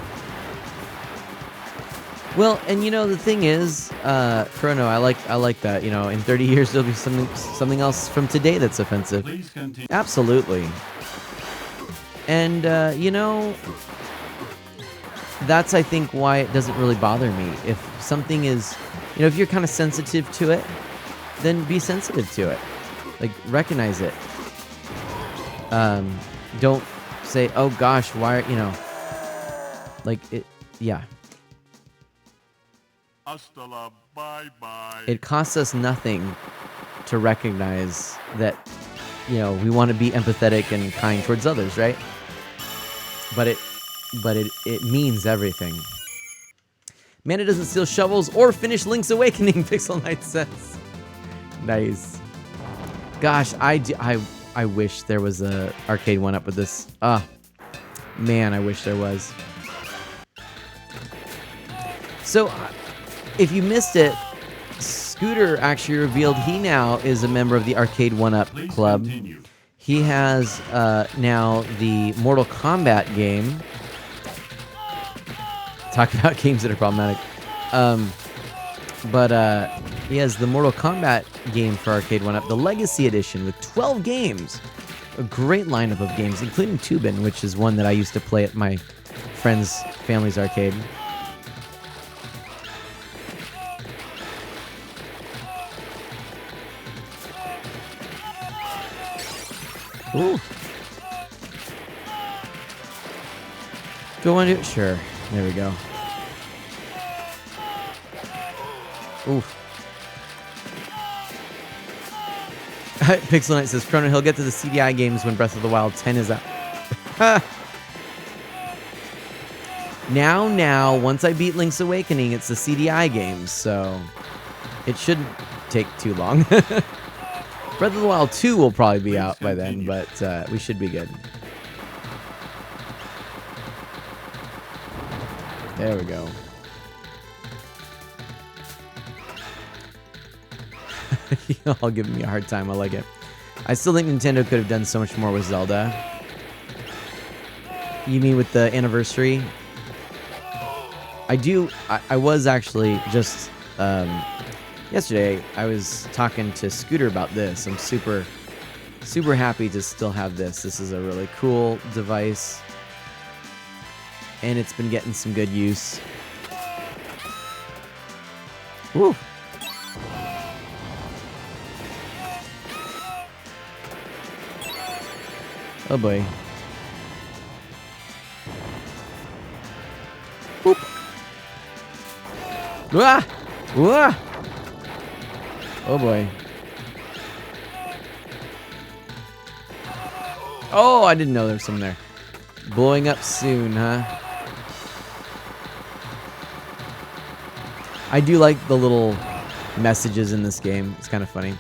Well, and you know, the thing is, Chrono, I like that. You know, in 30 years there'll be something else from today that's offensive. Please continue. Absolutely. And you know, that's I think why it doesn't really bother me. If something is, you know, if you're kind of sensitive to it, then be sensitive to it. Like, recognize it. Don't say, oh gosh, why, you know, like it, yeah. Hasta la bye-bye. It costs us nothing to recognize that, you know, we want to be empathetic and kind towards others, right? But it means everything. Mana doesn't steal shovels or finish Link's Awakening, Pixel Knight says. Nice. Gosh, I wish there was a arcade one-up with this. Man, I wish there was. So, if you missed it, Scooter actually revealed he now is a member of the Arcade One-Up Please Club. continue. He has now the Mortal Kombat game. Talk about games that are problematic. But he has the Mortal Kombat game for Arcade One-Up, the Legacy Edition, with 12 games. A great lineup of games, including Tubin, which is one that I used to play at my friend's family's arcade. Ooh. Do I want to do it? Sure. There we go. Oof. Pixel Knight says, Chrono, he'll get to the CDI games when Breath of the Wild 10 is out. Now, once I beat Link's Awakening, it's the CDI games, so it shouldn't take too long. Breath of the Wild 2 will probably be out by then, but we should be good. There we go. Y'all giving me a hard time. I like it. I still think Nintendo could have done so much more with Zelda. You mean with the anniversary? I was actually just yesterday I was talking to Scooter about this. I'm super happy to still have this. This is a really cool device, and it's been getting some good use. Woo. Oh boy. Oop. Ah! Ah! Oh boy. Oh, I didn't know there was someone there. Blowing up soon, huh? I do like the little messages in this game. It's kind of funny.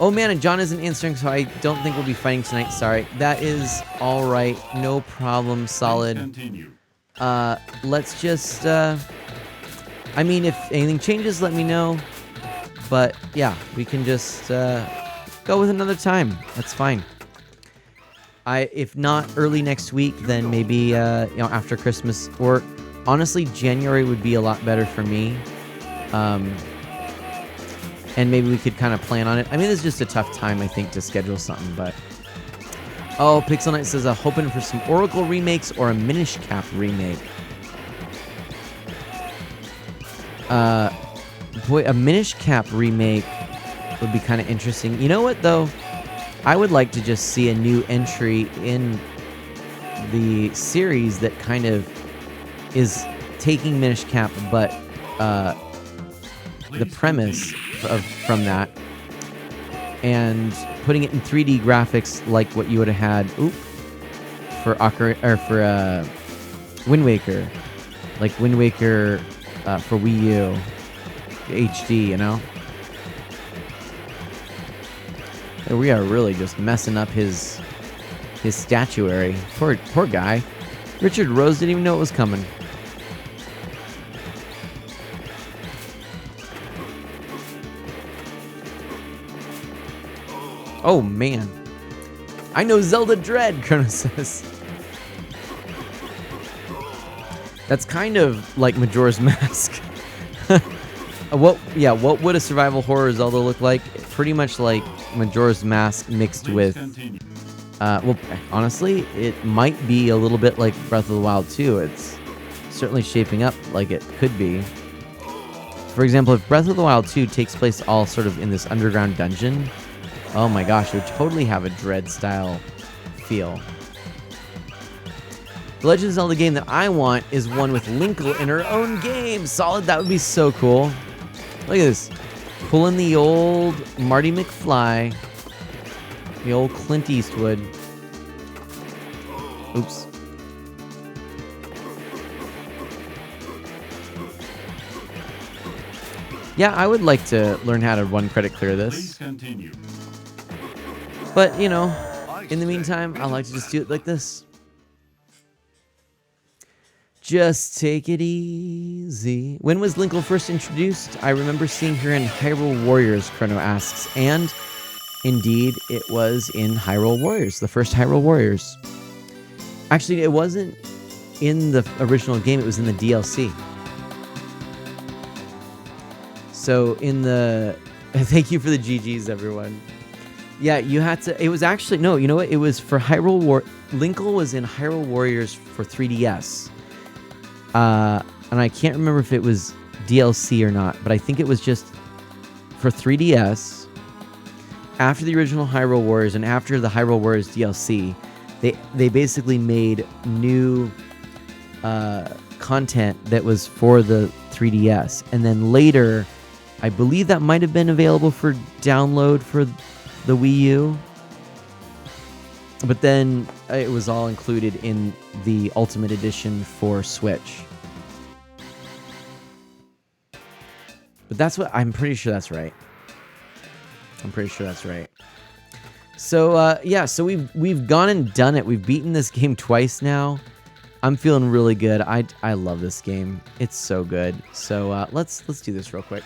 Oh man, and John isn't answering, so I don't think we'll be fighting tonight. Sorry. That is all right. No problem. Solid. Continue. Let's just, I mean, if anything changes, let me know. But yeah, we can just go with another time. That's fine. If not early next week, then maybe after Christmas, or honestly, January would be a lot better for me. And maybe we could kind of plan on it. I mean, it's just a tough time, I think, to schedule something. But oh, Pixel Knight says, hoping for some Oracle remakes or a Minish Cap remake. Boy, a Minish Cap remake would be kind of interesting. You know what, though? I would like to just see a new entry in the series that kind of is taking Minish Cap, but the premise from that and putting it in 3D graphics like what you would have had for Wind Waker, like Wind Waker for Wii U HD, you know. And we are really just messing up his statuary. Poor guy. Richard Rose didn't even know it was coming. Oh man, I know Zelda Dread, Chrono says. That's kind of like Majora's Mask. What would a survival horror Zelda look like? Pretty much like Majora's Mask mixed with... well, honestly, it might be a little bit like Breath of the Wild 2. It's certainly shaping up like it could be. For example, if Breath of the Wild 2 takes place all sort of in this underground dungeon, oh my gosh, it would totally have a Dread-style feel. The Legend of Zelda game that I want is one with Linkle in her own game. Solid, that would be so cool. Look at this. Pulling the old Marty McFly. The old Clint Eastwood. Oops. Yeah, I would like to learn how to one credit clear this. Please continue. But, you know, in the meantime, I like to just do it like this. Just take it easy. When was Linkle first introduced? I remember seeing her in Hyrule Warriors, Chrono asks. And, indeed, it was in Hyrule Warriors, the first Hyrule Warriors. Actually, it wasn't in the original game, it was in the DLC. So, in the... Thank you for the GGs, everyone. Yeah, you had to... It was actually... No, you know what? It was for Hyrule War... Linkle was in Hyrule Warriors for 3DS. And I can't remember if it was DLC or not, but I think it was just for 3DS. After the original Hyrule Warriors and after the Hyrule Warriors DLC, they basically made new content that was for the 3DS. And then later, I believe that might have been available for download for the Wii U. But then it was all included in the Ultimate Edition for Switch. But that's what... I'm pretty sure that's right. I'm pretty sure that's right. So, yeah, so we've gone and done it. We've beaten this game twice now. I'm feeling really good. I love this game. It's so good. So, let's do this real quick.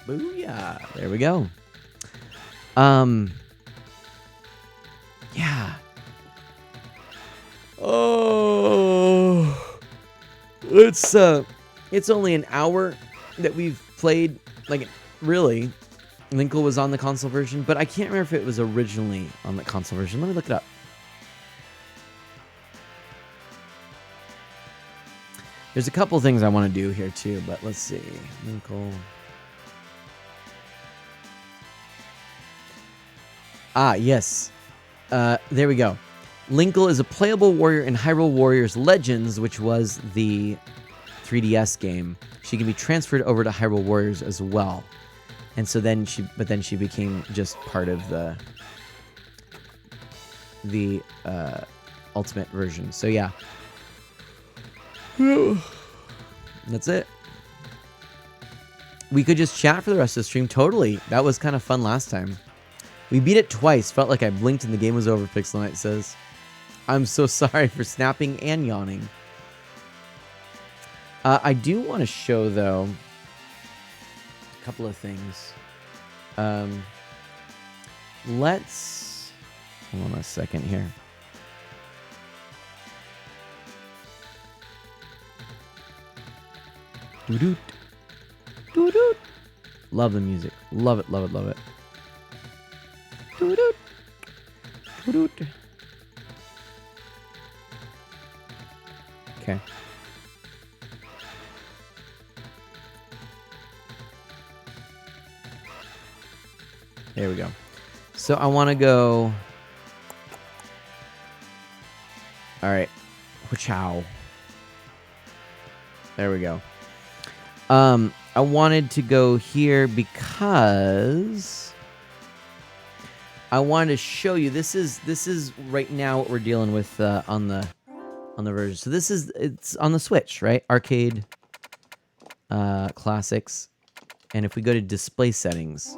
Booyah. There we go. Yeah. Oh, it's only an hour that we've played. Like, really, Linkle was on the console version, but I can't remember if it was originally on the console version. Let me look it up. There's a couple things I want to do here too, but let's see. Linkle. Ah, yes. There we go. Linkle is a playable warrior in Hyrule Warriors Legends, which was the 3DS game. She can be transferred over to Hyrule Warriors as well. And so then she became just part of the ultimate version. So yeah. That's it. We could just chat for the rest of the stream. Totally. That was kind of fun last time. We beat it twice. Felt like I blinked and the game was over, Pixel Knight says. I'm so sorry for snapping and yawning. I do want to show, though, a couple of things. Let's... Hold on a second here. Doo-doot. Doo-doot. Love the music. Love it, love it, love it. Doo-doot. Doo-doot. Okay. There we go. So I want to go... Alright. Chow. There we go. I wanted to go here because I wanted to show you. This is right now what we're dealing with on the version. So it's on the Switch, right? Arcade classics. And if we go to display settings,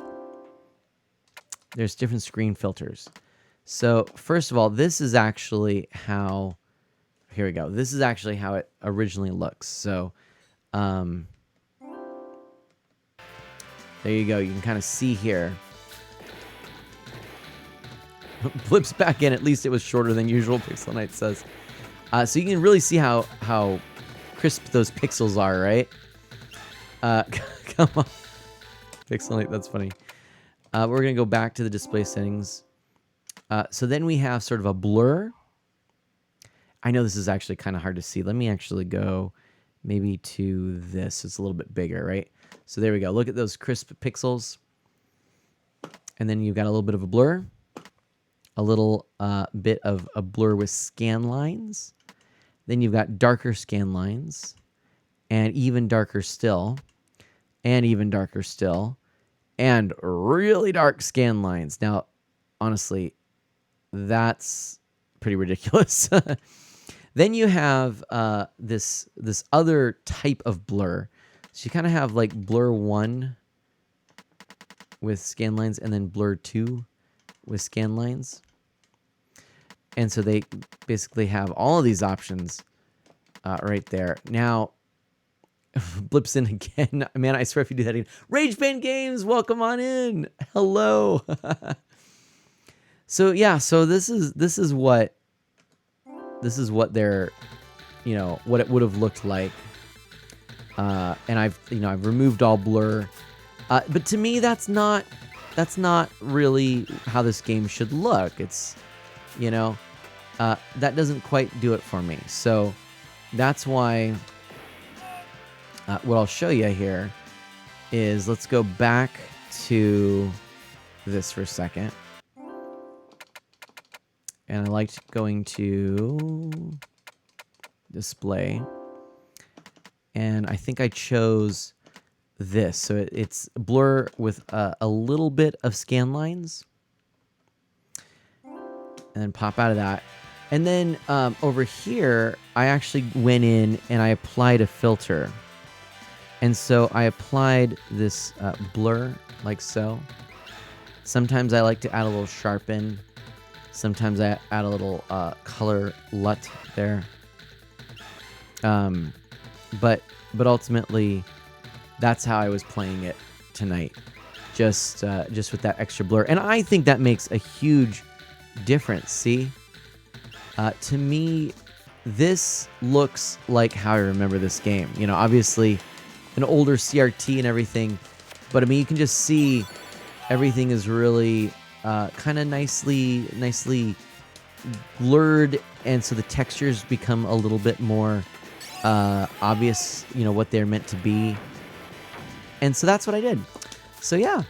there's different screen filters. So first of all, this is actually how. Here we go. This is actually how it originally looks. So. There you go. You can kind of see here. Flips back in. At least it was shorter than usual, Pixel Knight says. So you can really see how crisp those pixels are, right? Come on. Pixel Knight, that's funny. We're going to go back to the display settings. So then we have sort of a blur. I know this is actually kind of hard to see. Let me actually go maybe to this. It's a little bit bigger, right? So there we go. Look at those crisp pixels. And then you've got a little bit of a blur. A little bit of a blur with scan lines. Then you've got darker scan lines. And even darker still. And even darker still. And really dark scan lines. Now, honestly, that's pretty ridiculous. Then you have this other type of blur. So you kind of have like blur 1 with scan lines and then blur 2 with scan lines. And so they basically have all of these options right there. Now, blips in again. Man, I swear if you do that again. Rage Band Games, welcome on in. Hello. So yeah, so this is what they're, what it would have looked like. And I've removed all blur. But to me, that's not really how this game should look. It's, that doesn't quite do it for me. So that's why what I'll show you here is, let's go back to this for a second. And I liked going to display. And I think I chose this. So it's blur with a little bit of scan lines. And then pop out of that. And then over here, I actually went in and I applied a filter. And so I applied this blur like so. Sometimes I like to add a little sharpen. Sometimes I add a little color LUT there. But ultimately, that's how I was playing it tonight. Just with that extra blur. And I think that makes a huge difference, see? To me, this looks like how I remember this game. Obviously, an older CRT and everything. But, I mean, you can just see everything is really kind of nicely blurred. And so the textures become a little bit more obvious, what they're meant to be. And so that's what I did. So, yeah.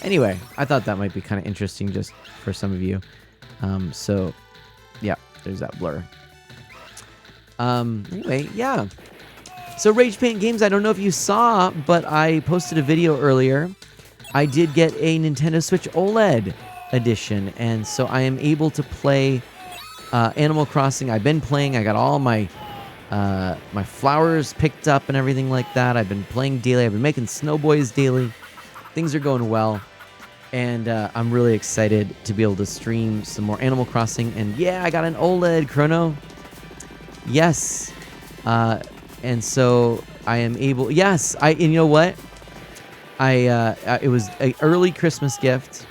Anyway, I thought that might be kind of interesting just for some of you. So, yeah, there's that blur. Anyway, yeah. So Rage Paint Games, I don't know if you saw, but I posted a video earlier. I did get a Nintendo Switch OLED edition, and so I am able to play Animal Crossing. I've been playing. I got all my my flowers picked up and everything like that. I've been playing daily. I've been making snowboys daily. Things are going well, and I'm really excited to be able to stream some more Animal Crossing. And yeah, I got an OLED Chrono. Yes, and so I am able. Yes, and you know what? It was an early Christmas gift.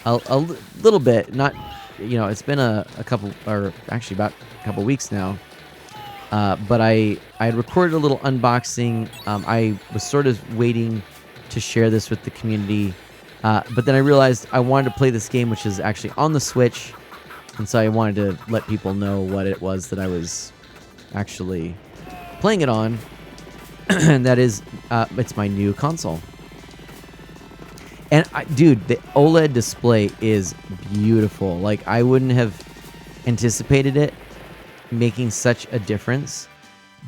A little bit, not, it's been a couple, or actually about a couple weeks now. But I had recorded a little unboxing. I was sort of waiting to share this with the community, but then I realized I wanted to play this game, which is actually on the Switch, and so I wanted to let people know what it was that I was actually playing it on, and that is, it's my new console. And dude, the OLED display is beautiful. Like, I wouldn't have anticipated it making such a difference,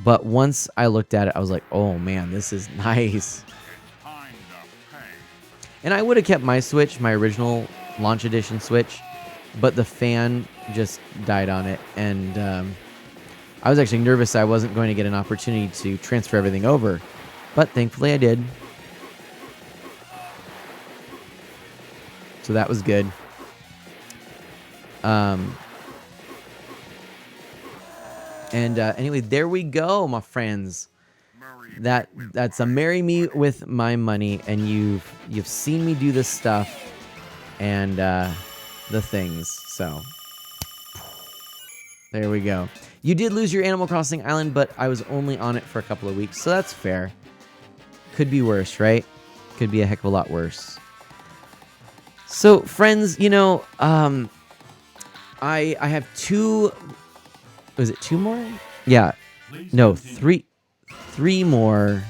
but once I looked at it, I was like, oh man, this is nice. And I would have kept my Switch, my original launch edition Switch, but the fan just died on it, and I was actually nervous I wasn't going to get an opportunity to transfer everything over, but thankfully I did. So that was good. Anyway, there we go, my friends. That's a marry me with my money, and you've seen me do this stuff and the things. So there we go. You did lose your Animal Crossing Island, but I was only on it for a couple of weeks, so that's fair. Could be worse, right? Could be a heck of a lot worse. So, friends, I have two. Was it two more? Yeah. No, three more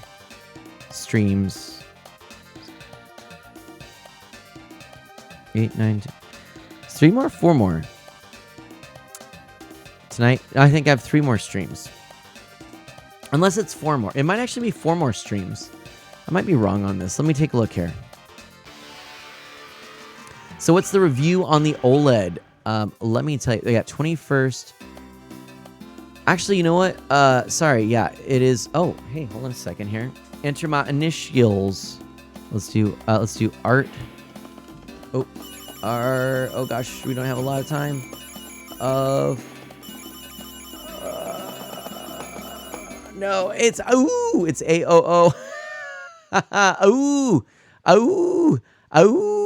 streams. 8, 9, 10. 3 more? 4 more. Tonight, I think I have 3 more streams. Unless it's 4 more. It might actually be 4 more streams. I might be wrong on this. Let me take a look here. So what's the review on the OLED? Let me tell you. They got 21st. Actually, you know what? Sorry. Yeah, it is. Oh, hey, hold on a second here. Enter my initials. Let's do art. Oh, art. Oh gosh, we don't have a lot of time. No, it's it's AOO. Ooh, ooh, ooh.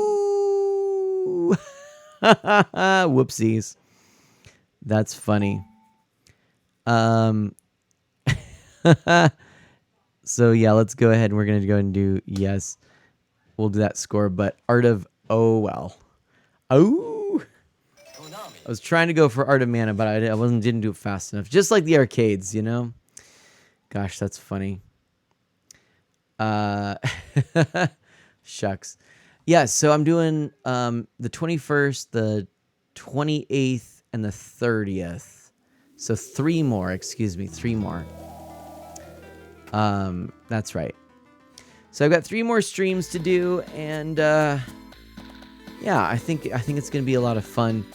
Whoopsies. That's funny. So yeah, let's go ahead and we're gonna go and do yes. We'll do that score, but art of well. Oh, I was trying to go for art of mana, but I didn't do it fast enough. Just like the arcades, Gosh, that's funny. Shucks. Yeah, so I'm doing the 21st, the 28th, and the 30th. So 3 more, excuse me, 3 more. That's right. So I've got 3 more streams to do, and yeah, I think it's gonna be a lot of fun.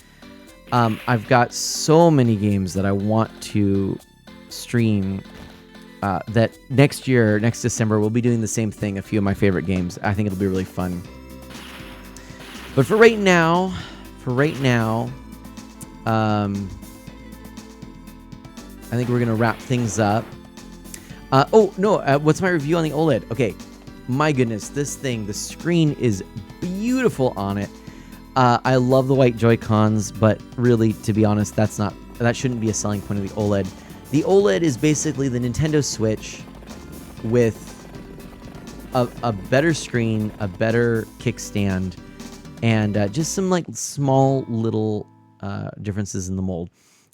I've got so many games that I want to stream. That next December, we'll be doing the same thing. A few of my favorite games. I think it'll be really fun. But for right now, I think we're gonna wrap things up. What's my review on the OLED? Okay, my goodness, this thing, the screen is beautiful on it. I love the white Joy-Cons, but really, to be honest, that shouldn't be a selling point of the OLED. The OLED is basically the Nintendo Switch with a better screen, a better kickstand, and just some small little differences in the mold.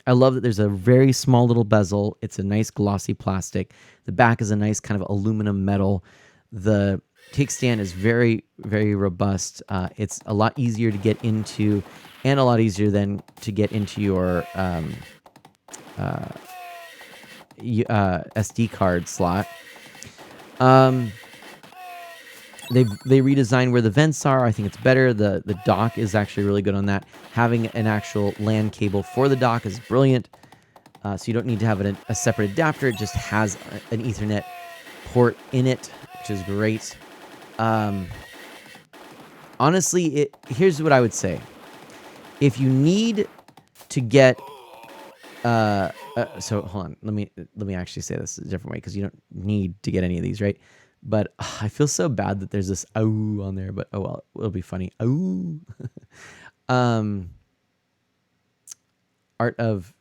I love that there's a very small little bezel. It's a nice glossy plastic. The back is a nice kind of aluminum metal. The kickstand is very, very robust. It's a lot easier to get into, and a lot easier than to get into your SD card slot. They redesigned where the vents are. I think it's better. The dock is actually really good on that. Having an actual LAN cable for the dock is brilliant. So you don't need to have a separate adapter. It just has an Ethernet port in it, which is great. Honestly, here's what I would say. If you need to get so hold on, let me actually say this a different way, because you don't need to get any of these, right? But I feel so bad that there's this "oh" on there, but oh well, it'll be funny. Oh, Art of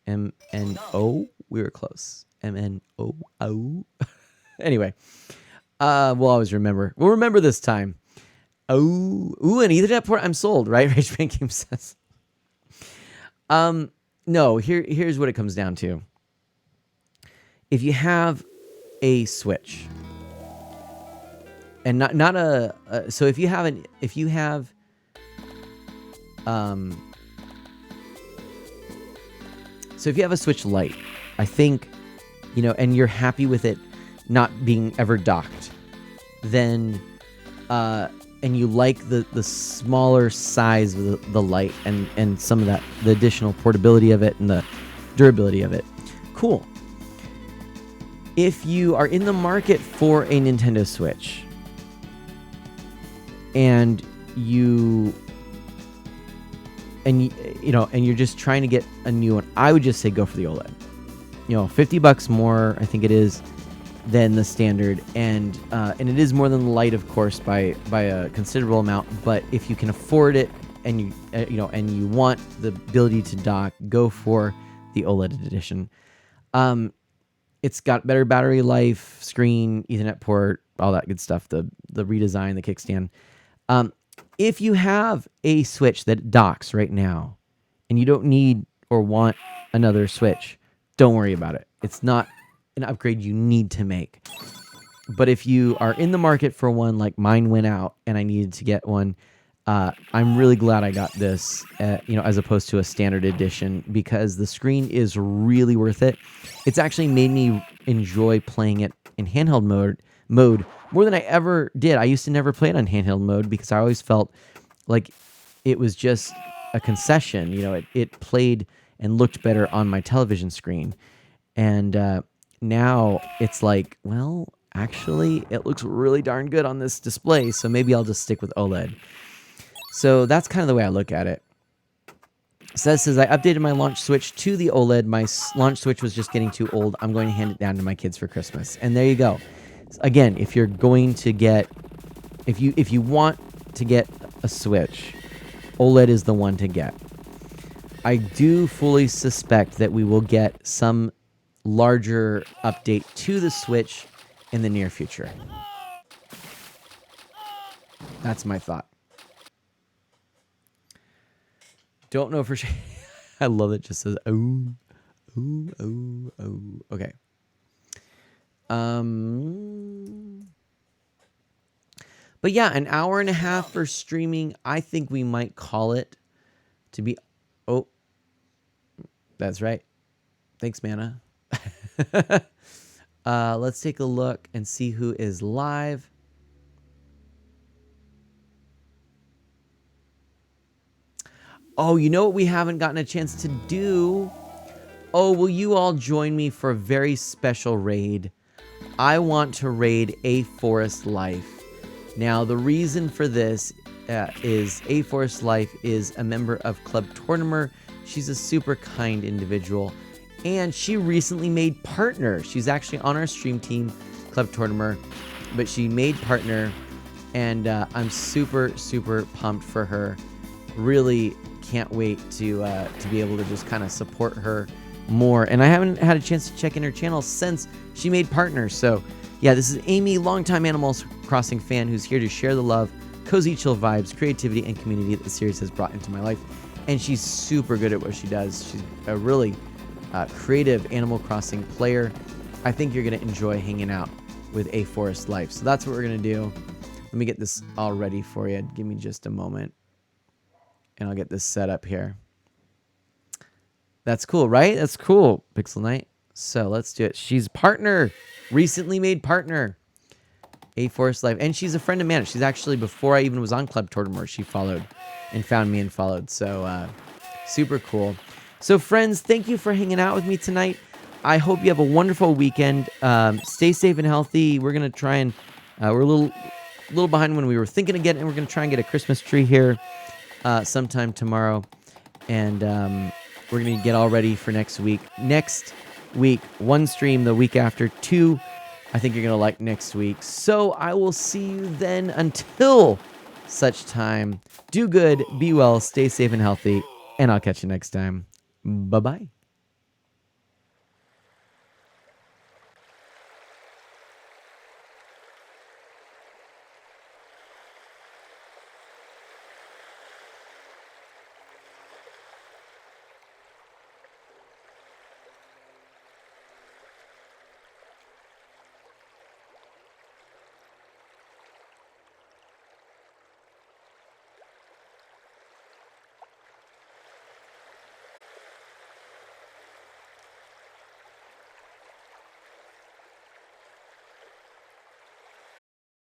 MNO. We were close. MNOO. Anyway, we'll always remember. We'll remember this time. Oh, ooh, an Ethernet port. I'm sold, right? Rage Man Game says. No. Here's what it comes down to. If you have a switch, and not a so if you have so if you have a Switch Lite, I think, and you're happy with it not being ever docked, then and you like the smaller size of the light and some of that, the additional portability of it and the durability of it, cool. If you are in the market for a Nintendo Switch and you're just trying to get a new one, I would just say go for the OLED. $50 more, I think it is, than the standard, and it is more than the Lite, of course, by a considerable amount. But if you can afford it and you want the ability to dock, go for the OLED edition. It's got better battery life, screen, Ethernet port, all that good stuff. The redesign, the kickstand. If you have a Switch that docks right now, and you don't need or want another Switch, don't worry about it. It's not an upgrade you need to make. But if you are in the market for one, like mine went out and I needed to get one, I'm really glad I got this, as opposed to a standard edition, because the screen is really worth it. It's actually made me enjoy playing it in handheld mode more than I ever did. I used to never play it on handheld mode because I always felt like it was just a concession. It played and looked better on my television screen. And now it's like, well, actually, it looks really darn good on this display, so maybe I'll just stick with OLED. So that's kind of the way I look at it. Says, I updated my launch Switch to the OLED. My launch Switch was just getting too old. I'm going to hand it down to my kids for Christmas. And there you go. Again, if you're going to get, if you want to get a Switch, OLED is the one to get. I do fully suspect that we will get some larger update to the Switch in the near future. That's my thought. Don't know for sure. I love it. Just says, oh. Okay. But yeah, an hour and a half for streaming. I think we might call it to be. Oh, that's right. Thanks, Mana. Let's take a look and see who is live. Oh, you know what we haven't gotten a chance to do? Oh, will you all join me for a very special raid? I want to raid A Forest Life. Now, the reason for this is A Forest Life is a member of Club Tortimer. She's a super kind individual, and she recently made partner. She's actually on our stream team, Club Tortimer, but she made partner, and I'm super, super pumped for her. Really can't wait to be able to just kind of support her more. And I haven't had a chance to check in her channel since she made partner. So yeah, this is Amy, longtime Animal Crossing fan, who's here to share the love, cozy chill vibes, creativity, and community that the series has brought into my life. And she's super good at what she does. She's a really creative Animal Crossing player. I think you're going to enjoy hanging out with A Forest Life. So that's what we're going to do. Let me get this all ready for you. Give me just a moment. And I'll get this set up here. That's cool, right? That's cool, Pixel Knight. So let's do it. She's partner. Recently made partner. A Forest Life. And she's a friend of mine. She's actually, before I even was on Club Tortimore, she followed and found me and followed. So super cool. So friends, thank you for hanging out with me tonight. I hope you have a wonderful weekend. Stay safe and healthy. We're going to try and, we're a little behind when we were thinking of getting, and we're going to try and get a Christmas tree here sometime tomorrow. And we're going to get all ready for next week. Next week, 1 stream, the week after 2. I think you're going to like next week. So I will see you then. Until such time, do good, be well, stay safe and healthy, and I'll catch you next time. Bye-bye.